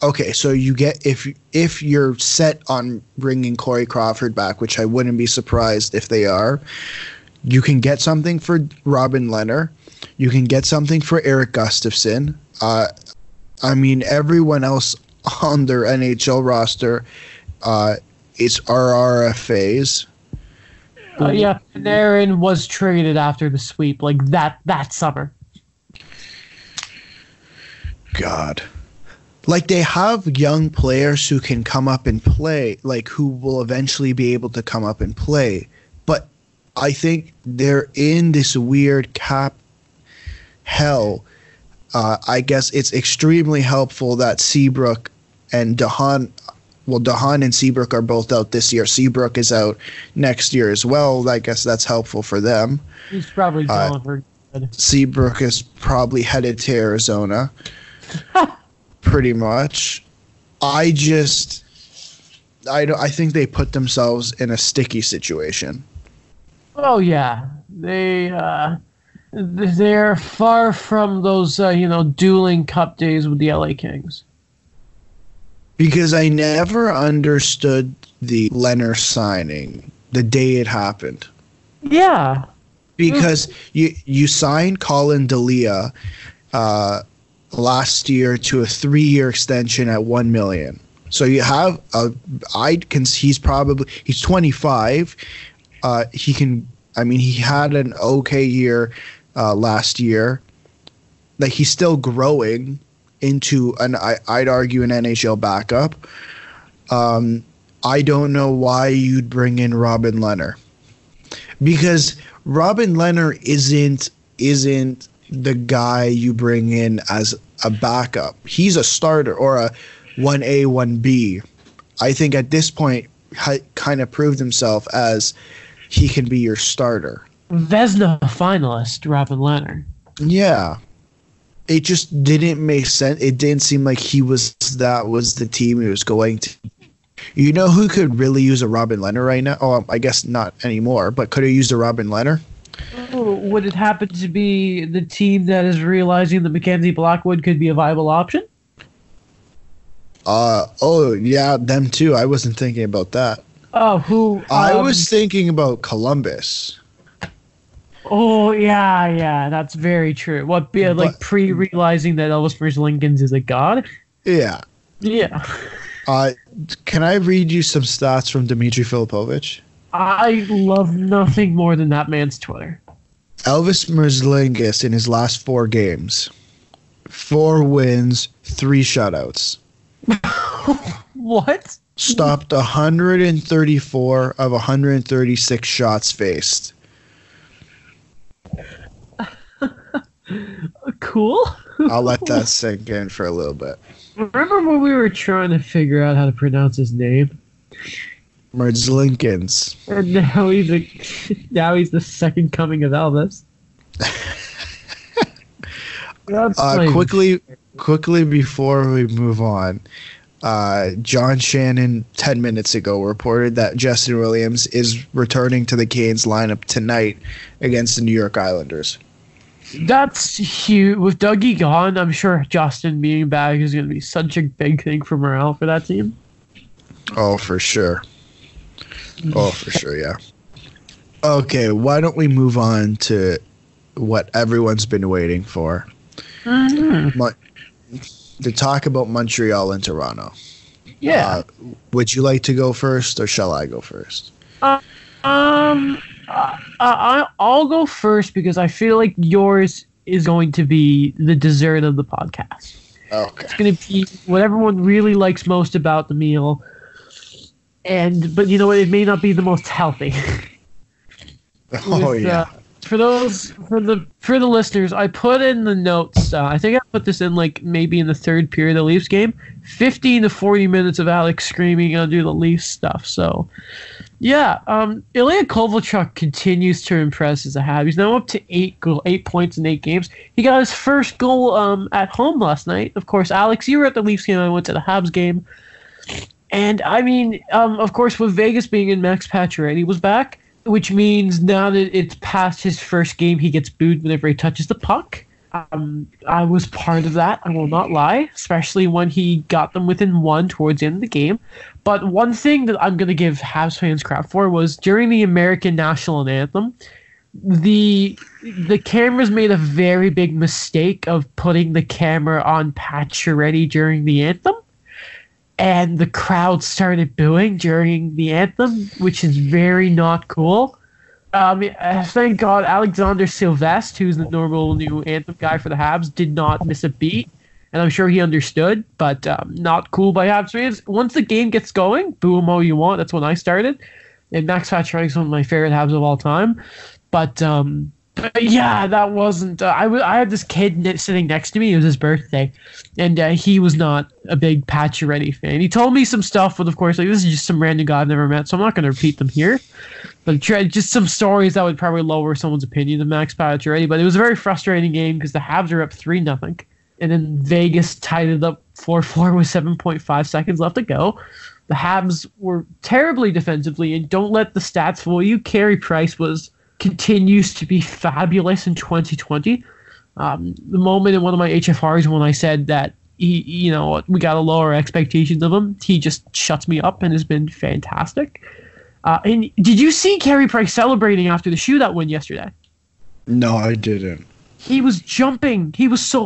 Okay, so you get if you're set on bringing Corey Crawford back, which I wouldn't be surprised if they are, you can get something for Robin Lehner. You can get something for Eric Gustafsson. I mean, everyone else on their NHL roster is RRFAs. Yeah, Panarin was traded after the sweep, like that summer. God. Like, they have young players who can come up and play, like, who will eventually be able to come up and play. But I think they're in this weird cap hell. I guess it's extremely helpful that Seabrook and DeHaan and Seabrook are both out this year. Seabrook is out next year as well. I guess that's helpful for them. He's probably going for good. Seabrook is probably headed to Arizona. Pretty much. I think they put themselves in a sticky situation. Oh yeah, they're far from those dueling cup days with the LA Kings. Because I never understood the Lehner signing the day it happened. Yeah. Because you signed Colin Delia last year to a 3-year extension at $1 million. So you have he's 25. He had an okay year last year. Like, he's still growing into I'd argue an NHL backup. I don't know why you'd bring in Robin Lehner, because Robin Lehner isn't the guy you bring in as a backup. He's a starter or a 1A, 1B. I think at this point kind of proved himself as he can be your starter. Vezina finalist, Robin Lehner. Yeah. It just didn't make sense. It didn't seem like that was the team he was going to. You know who could really use a Robin Lehner right now? Oh, I guess not anymore, but could have used a Robin Lehner? Oh, would it happen to be the team that is realizing that Mackenzie Blackwood could be a viable option? Oh, yeah, them too. I wasn't thinking about that. Oh, who? I was thinking about Columbus. Oh yeah, that's very true. What be But like pre-realizing that Elvis Merzlikins is a god? yeah, Yeah. uh, can I read you some stats from Dmitry Filipovich? I love nothing more than that man's Twitter. Elvis Merzlikins in his last 4 games, 4 wins, 3 shutouts. What? Stopped 134 of 136 shots faced. Cool. I'll let that sink in for a little bit. Remember when we were trying to figure out how to pronounce his name? Merzlikins. And now he's the second coming of Elvis. That's Quickly before we move on, John Shannon 10 minutes ago reported that Justin Williams is returning to the Canes lineup tonight against the New York Islanders. That's huge. With Dougie gone, I'm sure Justin being back is going to be such a big thing for morale for that team. Oh, for sure. Yeah. Okay, why don't we move on to what everyone's been waiting for? Mm-hmm. To talk about Montreal and Toronto. Yeah. Would you like to go first, or shall I go first? I'll go first because I feel like yours is going to be the dessert of the podcast. Okay. It's going to be what everyone really likes most about the meal, but you know what? It may not be the most healthy. Yeah. For the listeners, I put in the notes. I think I put this in like maybe in the third period of the Leafs game. 15 to 40 minutes of Alex screaming under the Leafs stuff. So, yeah, Ilya Kovalchuk continues to impress as a Habs. He's now up to 8 points in 8 games. He got his first goal at home last night. Of course, Alex, you were at the Leafs game. I went to the Habs game. And, I mean, of course, with Vegas being in, Max Pacioretty was back, which means now that it's past his first game, he gets booed whenever he touches the puck. I was part of that, I will not lie, especially when he got them within 1 towards the end of the game. But one thing that I'm going to give Habs fans crap for was during the American National Anthem, the cameras made a very big mistake of putting the camera on Pacioretty during the anthem. And the crowd started booing during the anthem, which is very not cool. Thank God Alexander Sylvestre, who's the normal new anthem guy for the Habs, did not miss a beat. And I'm sure he understood, but not cool by Habs fans. Once the game gets going, boo him all you want. That's when I started. And Max Pacioretty is one of my favorite Habs of all time. But yeah, that wasn't. I had this kid sitting next to me. It was his birthday, and he was not a big Pacioretty fan. He told me some stuff, but of course, like this is just some random guy I've never met, so I'm not going to repeat them here. But just some stories that would probably lower someone's opinion of Max Pacioretty. But it was a very frustrating game because the Habs are up 3-0, and then Vegas tied it up 4-4 with 7.5 seconds left to go. The Habs were terribly defensively, and don't let the stats fool you. Carey Price continues to be fabulous in 2020. The moment in one of my HFRs when I said that we got to lower expectations of him, he just shuts me up and has been fantastic. And did you see Carey Price celebrating after the shootout win yesterday? No, I didn't. He was jumping.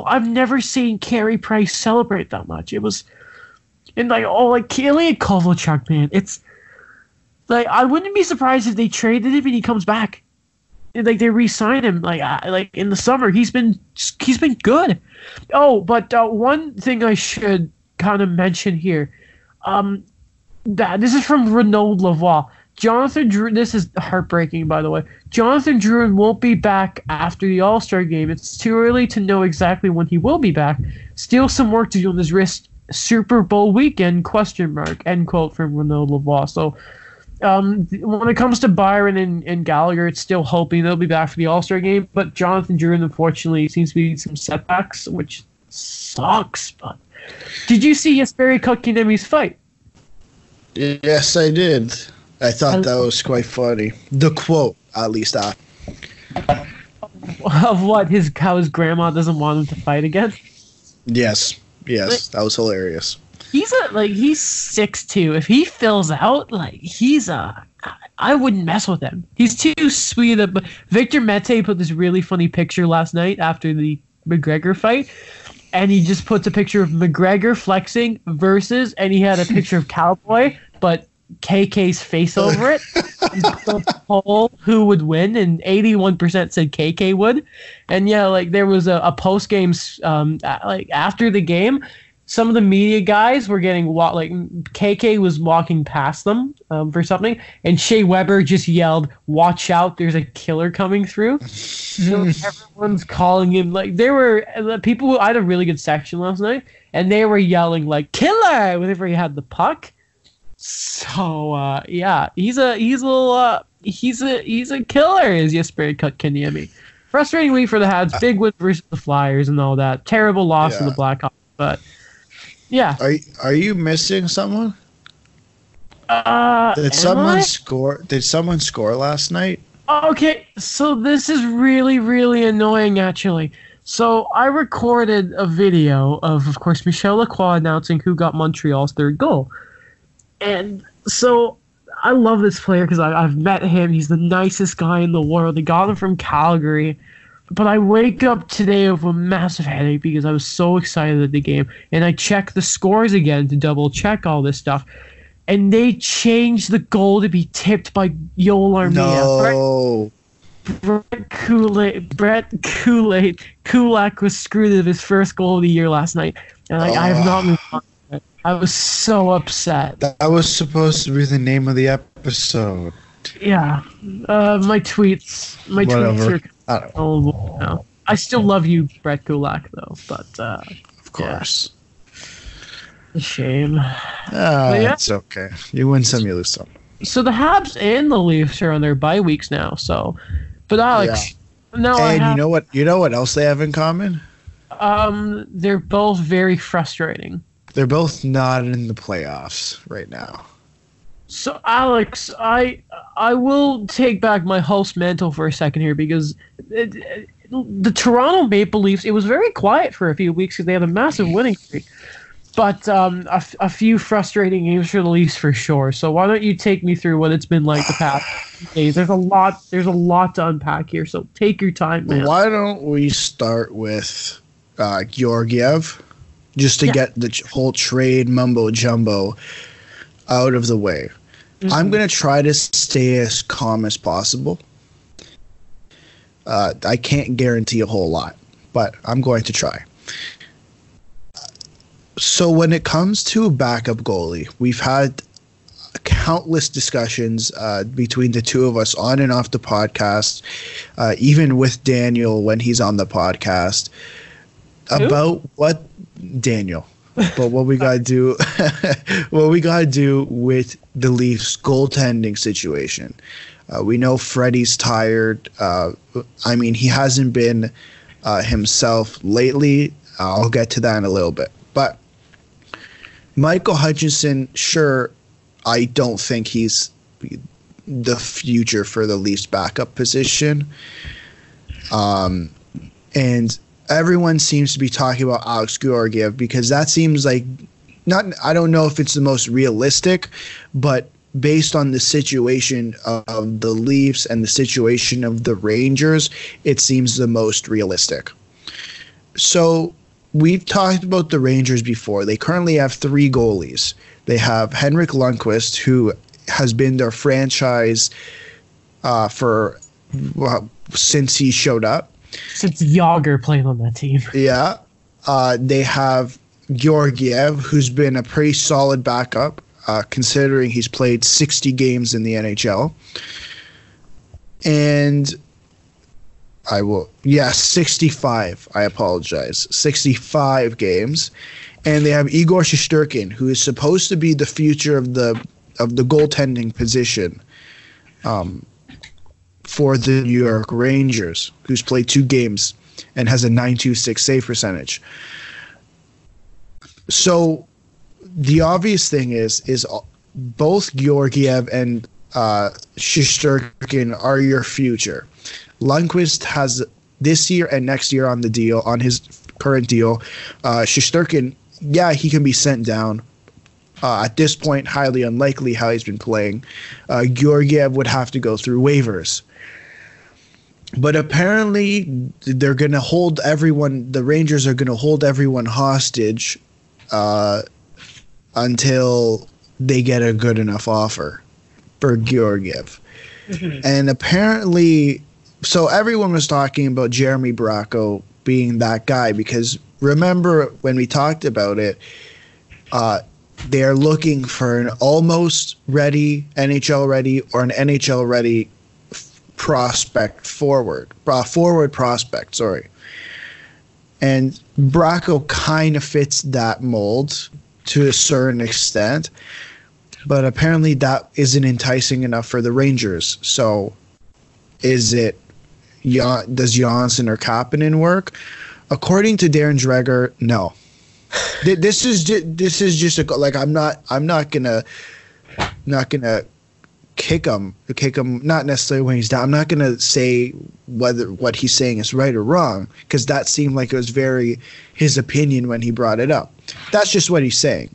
I've never seen Carey Price celebrate that much. It was, and Ilya Kovalchuk, man. It's like I wouldn't be surprised if they traded him and he comes back. Like they re-sign him, like in the summer. He's been good. Oh, but one thing I should kind of mention here, that this is from Renaud Lavoie. Jonathan Drouin. This is heartbreaking, by the way. Jonathan Drouin won't be back after the All-Star game. It's too early to know exactly when he will be back. Still some work to do on his wrist. Super Bowl weekend? ? End quote from Renaud Lavoie. So. When it comes to Byron and Gallagher, it's still hoping they'll be back for the All-Star game. But Jonathan Drouin, unfortunately, seems to be some setbacks, which sucks. But did you see Jesperi Kotkaniemi's fight? Yes, I did. I thought that was quite funny. The quote, at least. Of what? How his grandma doesn't want him to fight again? Yes, that was hilarious. He's 6'2". If he fills out, he's a I wouldn't mess with him. He's too sweet. But Victor Mete put this really funny picture last night after the McGregor fight, and he just puts a picture of McGregor flexing versus, and he had a picture of Cowboy, but KK's face over it. He put a poll who would win, and 81% said KK would. And yeah, like there was a post game, like after the game, some of the media guys were getting like KK was walking past them for something, and Shea Weber just yelled, "Watch out! There's a killer coming through." So everyone's calling him like there were people. I had a really good section last night, and they were yelling like "killer" whenever he had the puck. So yeah, he's a killer. Is Jesper Kotkaniemi. Frustrating week for the Habs. Big win versus the Flyers and all that. Terrible loss to the Blackhawks, but. Yeah. Are you missing someone? Did someone score last night? Okay, so this is really, really annoying, actually. So I recorded a video of course, Michel Lacroix announcing who got Montreal's third goal. And so I love this player because I've met him. He's the nicest guy in the world. They got him from Calgary. But I wake up today with a massive headache because I was so excited at the game. And I checked the scores again to double check all this stuff. And they changed the goal to be tipped by Yoel Armia. No. Brett Kul-Aid. Kulak was screwed of his first goal of the year last night. And I have not moved on. I was so upset. That was supposed to be the name of the episode. Yeah. My tweets are now. I still love you, Brett Kulak, though. But of course, a shame. It's okay. You win some, you lose some. So the Habs and the Leafs are on their bye weeks now. So, but Alex, you know what? You know what else they have in common? They're both very frustrating. They're both not in the playoffs right now. So, Alex, I will take back my host mantle for a second here because the Toronto Maple Leafs, it was very quiet for a few weeks because they had a massive winning streak. But a few frustrating games for the Leafs for sure. So why don't you take me through what it's been like the past days? There's a lot to unpack here, so take your time, man. Why don't we start with Georgiev just to get the whole trade mumbo-jumbo out of the way. Mm-hmm. I'm going to try to stay as calm as possible. I can't guarantee a whole lot, but I'm going to try. So when it comes to a backup goalie, we've had countless discussions between the two of us on and off the podcast, even with Daniel when he's on the podcast, about what Daniel. But what we gotta do, with the Leafs goaltending situation. We know Freddie's tired. I mean, he hasn't been himself lately. I'll get to that in a little bit. But Michael Hutchinson, sure, I don't think he's the future for the Leafs backup position. And everyone seems to be talking about Alex Georgiev because that seems like I don't know if it's the most realistic, but based on the situation of the Leafs and the situation of the Rangers, it seems the most realistic. So we've talked about the Rangers before. They currently have 3 goalies. They have Henrik Lundqvist, who has been their franchise since he showed up. Since Yager played on that team. Yeah. They have Georgiev, who's been a pretty solid backup, considering he's played 60 games in the NHL. And 65. I apologize. 65 games. And they have Igor Shesterkin, who is supposed to be the future of the goaltending position. For the New York Rangers, who's played 2 games and has a .926 save percentage. So the obvious thing is both Georgiev and Shesterkin are your future. Lundqvist has this year and next year on the deal, on his current deal. Shesterkin, he can be sent down at this point, highly unlikely how he's been playing. Georgiev would have to go through waivers. But apparently, they're going to hold everyone. The Rangers are going to hold everyone hostage until they get a good enough offer for Georgiev. Mm-hmm. And apparently, so everyone was talking about Jeremy Bracco being that guy because remember when we talked about it, they're looking for an almost ready NHL ready or an NHL ready forward prospect. Sorry, and Bracco kind of fits that mold to a certain extent, but apparently that isn't enticing enough for the Rangers. So, does Janssen or Kapanen work? According to Darren Dreger, no. This is just I'm not gonna kick him, not necessarily when he's down. I'm not gonna say whether what he's saying is right or wrong because that seemed like it was very his opinion when he brought it up. That's just what he's saying.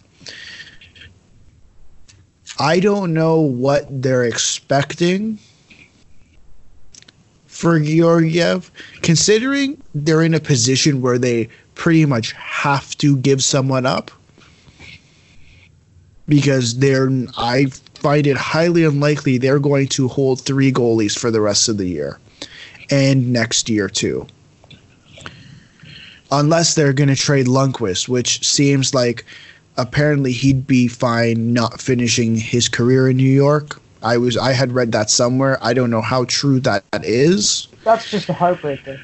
I don't know what they're expecting for Georgiev, considering they're in a position where they pretty much have to give someone up because I find it highly unlikely they're going to hold 3 goalies for the rest of the year and next year too. Unless they're going to trade Lundqvist, which seems like apparently he'd be fine not finishing his career in New York. I had read that somewhere. I don't know how true that is. That's just a heartbreaker.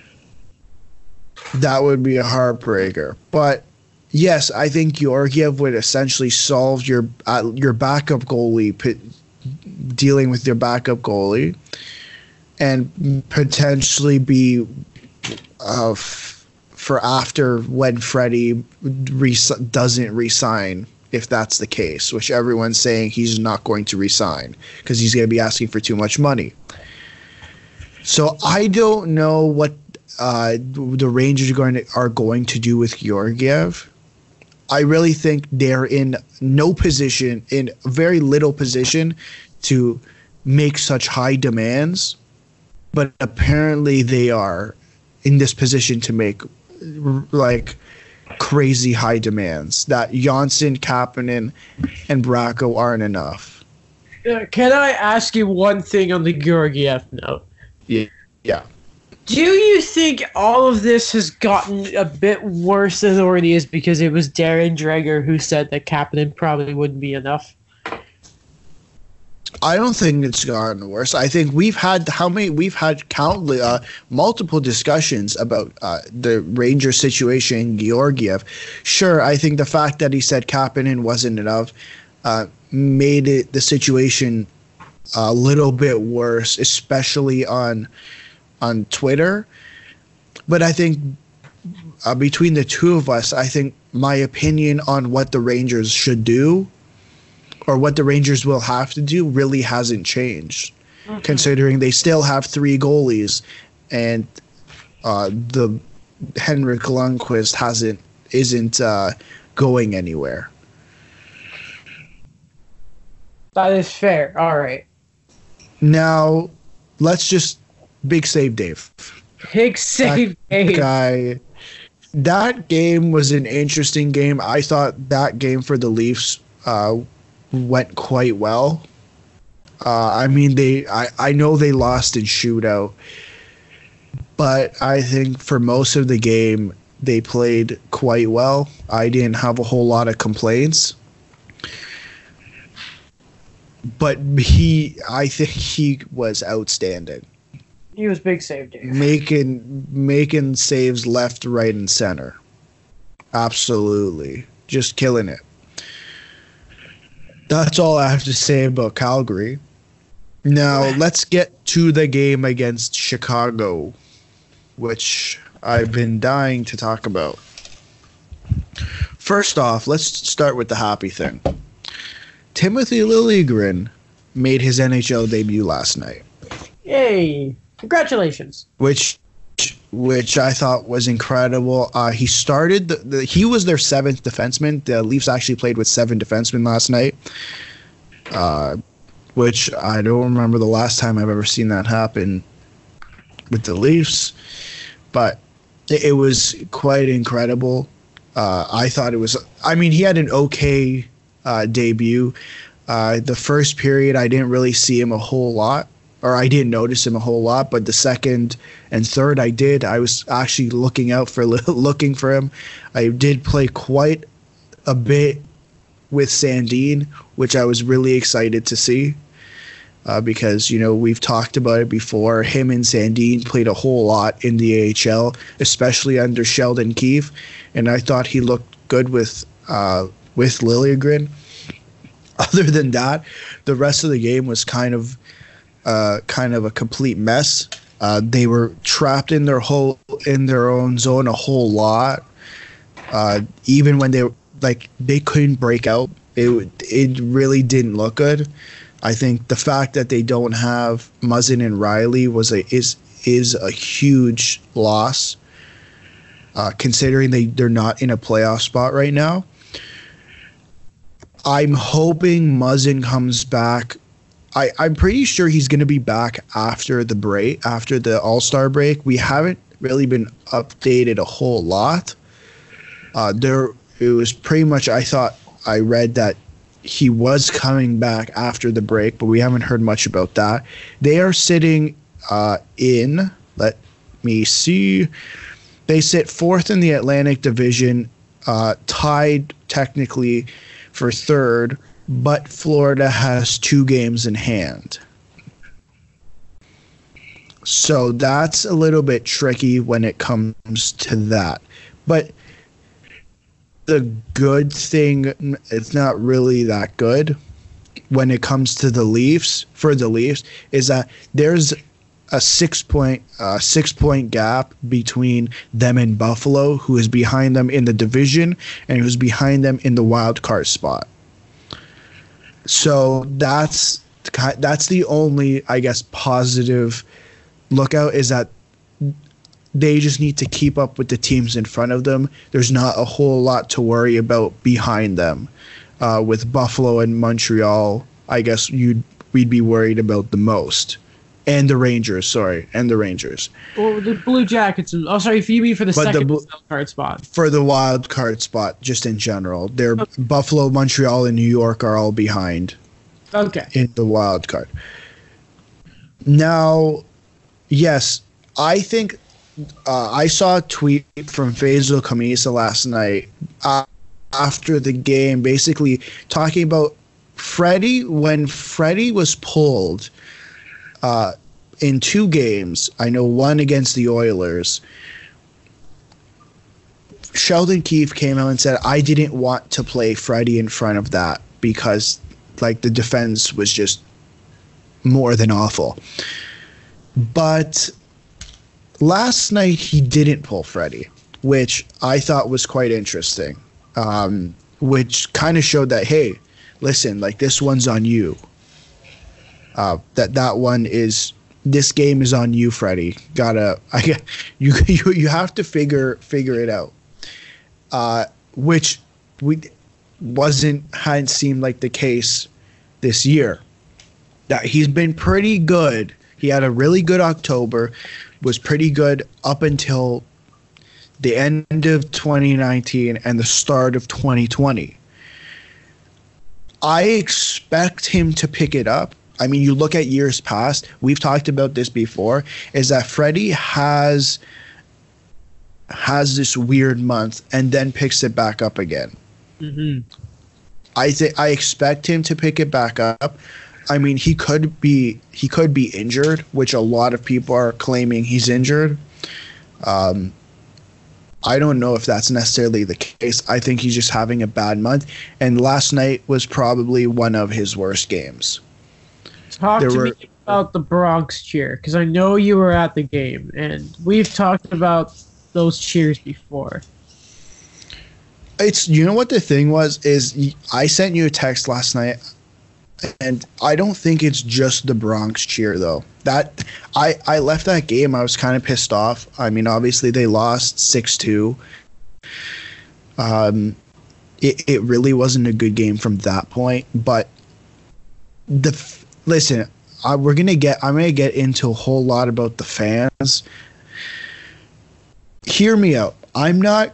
That would be a heartbreaker. But yes, I think Georgiev would essentially solve your backup goalie, dealing with your backup goalie, and potentially be for after when Freddie doesn't resign, if that's the case, which everyone's saying he's not going to resign because he's going to be asking for too much money. So I don't know what the Rangers are going to do with Georgiev. I really think they're in very little position to make such high demands, but apparently they are in this position to make like crazy high demands that Janssen, Kapanen, and Bracco aren't enough. Can I ask you one thing on the Georgiev note? Yeah. Do you think all of this has gotten a bit worse than it already is because it was Darren Dreger who said that Kapanen probably wouldn't be enough? I don't think it's gotten worse. I think we've had countless, multiple discussions about the Ranger situation in Georgiev. Sure, I think the fact that he said Kapanen wasn't enough made the situation a little bit worse, especially on Twitter. But I think between the two of us, I think my opinion on what the Rangers should do or what the Rangers will have to do really hasn't changed, considering they still have 3 goalies and the Henrik Lundqvist isn't going anywhere. That is fair. All right. Now, let's just big save Dave. Big save Dave. Guy. That game was an interesting game. I thought that game for the Leafs went quite well. I know they lost in shootout, but I think for most of the game they played quite well. I didn't have a whole lot of complaints. But I think he was outstanding. He was big save Dave. Making saves left, right, and center. Absolutely. Just killing it. That's all I have to say about Calgary. Now, let's get to the game against Chicago, which I've been dying to talk about. First off, let's start with the happy thing. Timothy Liljegren made his NHL debut last night. Yay. Congratulations. Which which I thought was incredible. He started he was their seventh defenseman. The Leafs actually played with 7 defensemen last night, which I don't remember the last time I've ever seen that happen with the Leafs, but it was quite incredible. I thought it was. I mean, he had an okay debut. The first period, I didn't really see him a whole lot, or I didn't notice him a whole lot. But the second and third, I did. I was actually looking for him. I did play quite a bit with Sandin, which I was really excited to see. Because, we've talked about it before. Him and Sandin played a whole lot in the AHL, especially under Sheldon Keefe, and I thought he looked good with Liljegren. Other than that, the rest of the game was kind of a complete mess. They were trapped in their own zone a whole lot. Even when they couldn't break out, it really didn't look good. I think the fact that they don't have Muzzin and Riley is a huge loss, considering they're not in a playoff spot right now. I'm hoping Muzzin comes back. I'm pretty sure he's going to be back after the break, after the All-Star break. We haven't really been updated a whole lot. It was pretty much, I read that he was coming back after the break, but we haven't heard much about that. They are sitting in, let me see, they sit 4th in the Atlantic Division, tied technically for 3rd, but Florida has 2 games in hand. So that's a little bit tricky when it comes to that. But the good thing, it's not really that good when it comes to the Leafs, for the Leafs, is that there's a 6-point gap between them and Buffalo, who is behind them in the division and who's behind them in the wild card spot. So that's the only, I guess, positive lookout, is that they just need to keep up with the teams in front of them. There's not a whole lot to worry about behind them. With Buffalo and Montreal, I guess we'd be worried about the most. And the Rangers, Well, the Blue Jackets. Oh, sorry, Phoebe for the second wild card spot. For the wild card spot, just in general. Buffalo, Montreal, and New York are all behind. Okay. In the wild card. Now, yes, I think I saw a tweet from Faisal Kamisa last night after the game, basically talking about Freddie. When Freddie was pulled in 2 games, I know one against the Oilers, Sheldon Keefe came out and said, I didn't want to play Freddie in front of that because the defense was just more than awful. But last night he didn't pull Freddie, which I thought was quite interesting, which kind of showed that, hey, listen, this one's on you. That one is, this game is on you, Freddie. You have to figure it out. Which hadn't seemed like the case this year. That he's been pretty good. He had a really good October, was pretty good up until the end of 2019 and the start of 2020. I expect him to pick it up. I mean, you look at years past, we've talked about this before, is that Freddie has this weird month and then picks it back up again. Mm-hmm. I expect him to pick it back up. I mean, he could be injured, which a lot of people are claiming he's injured. I don't know if that's necessarily the case. I think he's just having a bad month, and last night was probably one of his worst games. Talk to me about the Bronx cheer, because I know you were at the game, and we've talked about those cheers before. You know what the thing was, is I sent you a text last night, And I don't think it's just the Bronx cheer, though. That I left that game. I was kind of pissed off. I mean, obviously they lost 6-2. It really wasn't a good game from that point. But listen, I'm gonna get into a whole lot about the fans. Hear me out. I'm not.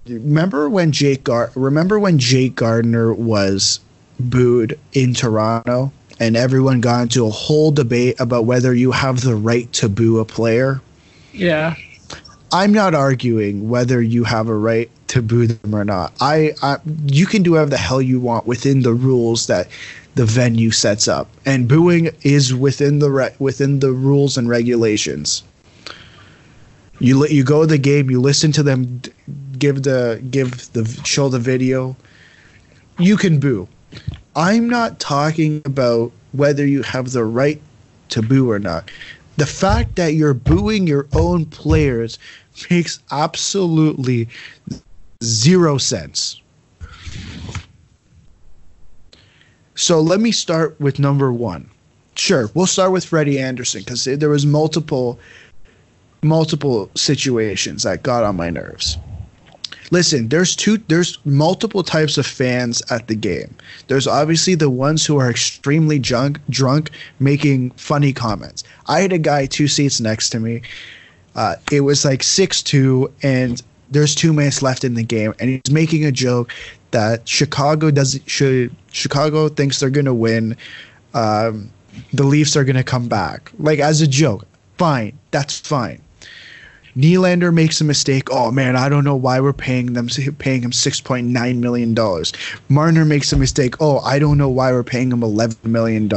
Remember when Jake Gardner was booed in Toronto, and everyone got into a whole debate about whether you have the right to boo a player? Yeah. I'm not arguing whether you have a right to boo them or not. You can do whatever the hell you want within the rules that the venue sets up, and booing is within the rules and regulations. You go to the game, you listen to them show the video. You can boo. I'm not talking about whether you have the right to boo or not. The fact that you're booing your own players makes absolutely zero sense. So let me start with number one. Sure, we'll start with Freddie Anderson because there was multiple situations that got on my nerves. Listen, there's multiple types of fans at the game. There's obviously the ones who are extremely drunk making funny comments. I had a guy 2 seats next to me. It was like 6-2, and there's 2 minutes left in the game, and he's making a joke that Chicago thinks they're gonna win. The Leafs are gonna come back, like as a joke. Fine, that's fine. Nylander makes a mistake. Oh man, I don't know why we're paying him $6.9 million. Marner makes a mistake. Oh, I don't know why we're paying him $11 million.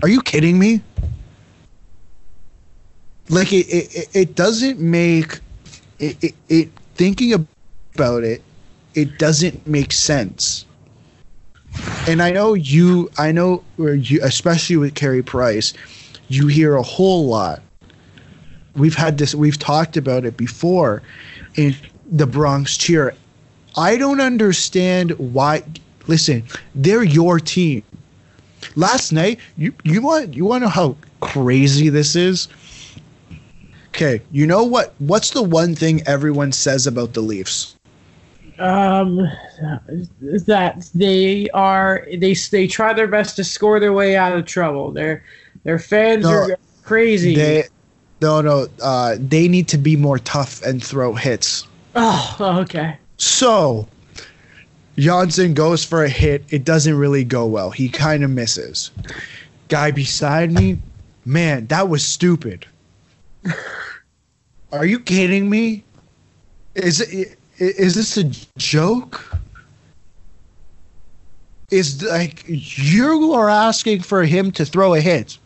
Are you kidding me? Like it doesn't make it thinking about it. It doesn't make sense. And I know, especially with Carey Price, you hear a whole lot. We've talked about it before in the Bronx cheer. I don't understand why. Listen, they're your team. Last night, you want to know how crazy this is? Okay, you know what? What's the one thing everyone says about the Leafs? That they try their best to score their way out of trouble. Their fans are crazy. They need to be more tough and throw hits. Oh, okay. So, Janssen goes for a hit. It doesn't really go well. He kind of misses. Guy beside me, man, that was stupid. Are you kidding me? Is this a joke? Is like you are asking for him to throw a hit,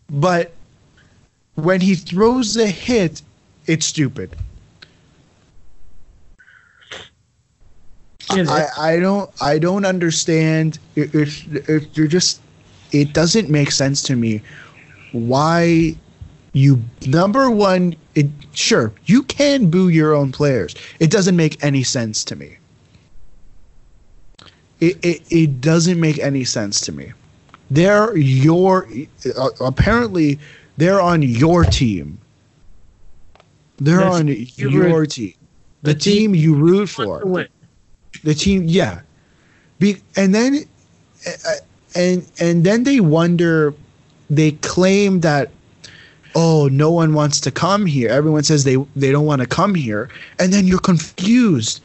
but when he throws a hit, it's stupid. I don't understand if you're just. It doesn't make sense to me why you number one. Sure, you can boo your own players. It doesn't make any sense to me. It doesn't make any sense to me. Apparently they're on your team. They're on your team. The team you root for. The team, yeah. And then they wonder. They claim that, oh, no one wants to come here. Everyone says they don't want to come here, and then you're confused.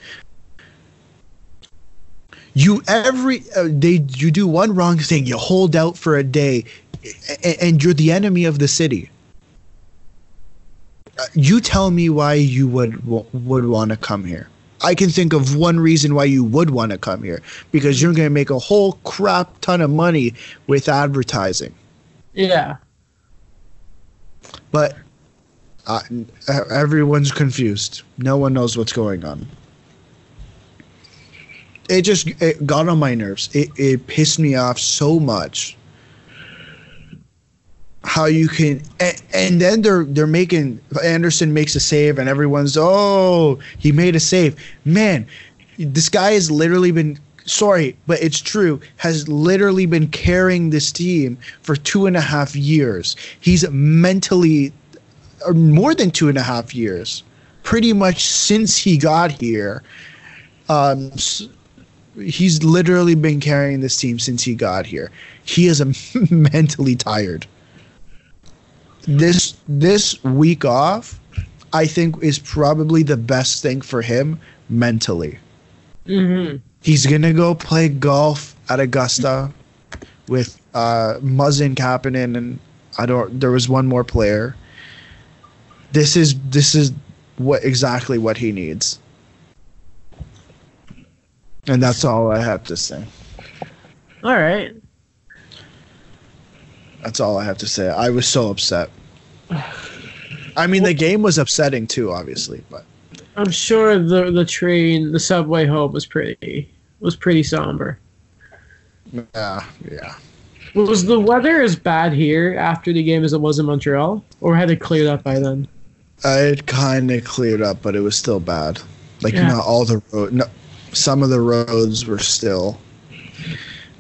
You do one wrong thing, you hold out for a day, and you're the enemy of the city. You tell me why you would want to come here. I can think of one reason why you would want to come here, because you're going to make a whole crap ton of money with advertising. Yeah. But everyone's confused. No one knows what's going on. It got on my nerves. It pissed me off so much. How you can, and then they're making, Anderson makes a save, and everyone's, oh, he made a save. Man, this guy has literally been sorry, but it's true, has literally been carrying this team for 2.5 years. He's mentally, or more than 2.5 years, pretty much since he got here. He's literally been carrying this team since he got here. He is mentally tired. This week off, I think, is probably the best thing for him mentally. Mm-hmm. He's gonna go play golf at Augusta with Muzzin, Kapanen, and there was one more player. This is exactly what he needs. And that's all I have to say. All right. That's all I have to say. I was so upset. I mean, the game was upsetting too, obviously, but I'm sure the subway home was pretty somber. Yeah. Was the weather as bad here after the game as it was in Montreal, or had it cleared up by then? It kind of cleared up, but it was still bad. Like, not all the road. No, some of the roads were still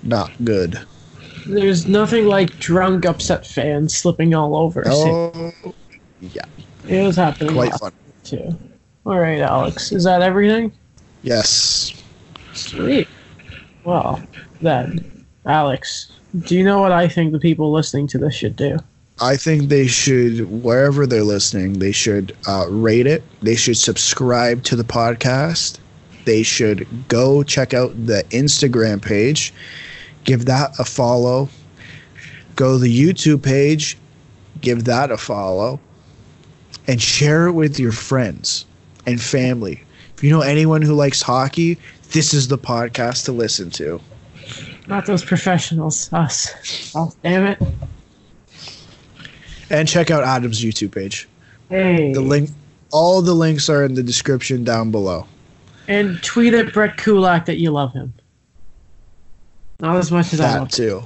not good. There's nothing like drunk, upset fans slipping all over. Oh, yeah. It was happening. Quite fun. Too. All right, Alex. Is that everything? Yes. Sweet. Well, then, Alex, do you know what I think the people listening to this should do? I think they should, wherever they're listening, they should rate it. They should subscribe to the podcast. They should go check out the Instagram page. Give that a follow. Go to the YouTube page. Give that a follow. And share it with your friends and family. If you know anyone who likes hockey, this is the podcast to listen to. Not those professionals. Us. Oh, damn it. And check out Adam's YouTube page. Hey. All the links are in the description down below. And tweet at Brett Kulak that you love him. Not as much as I love him. That too.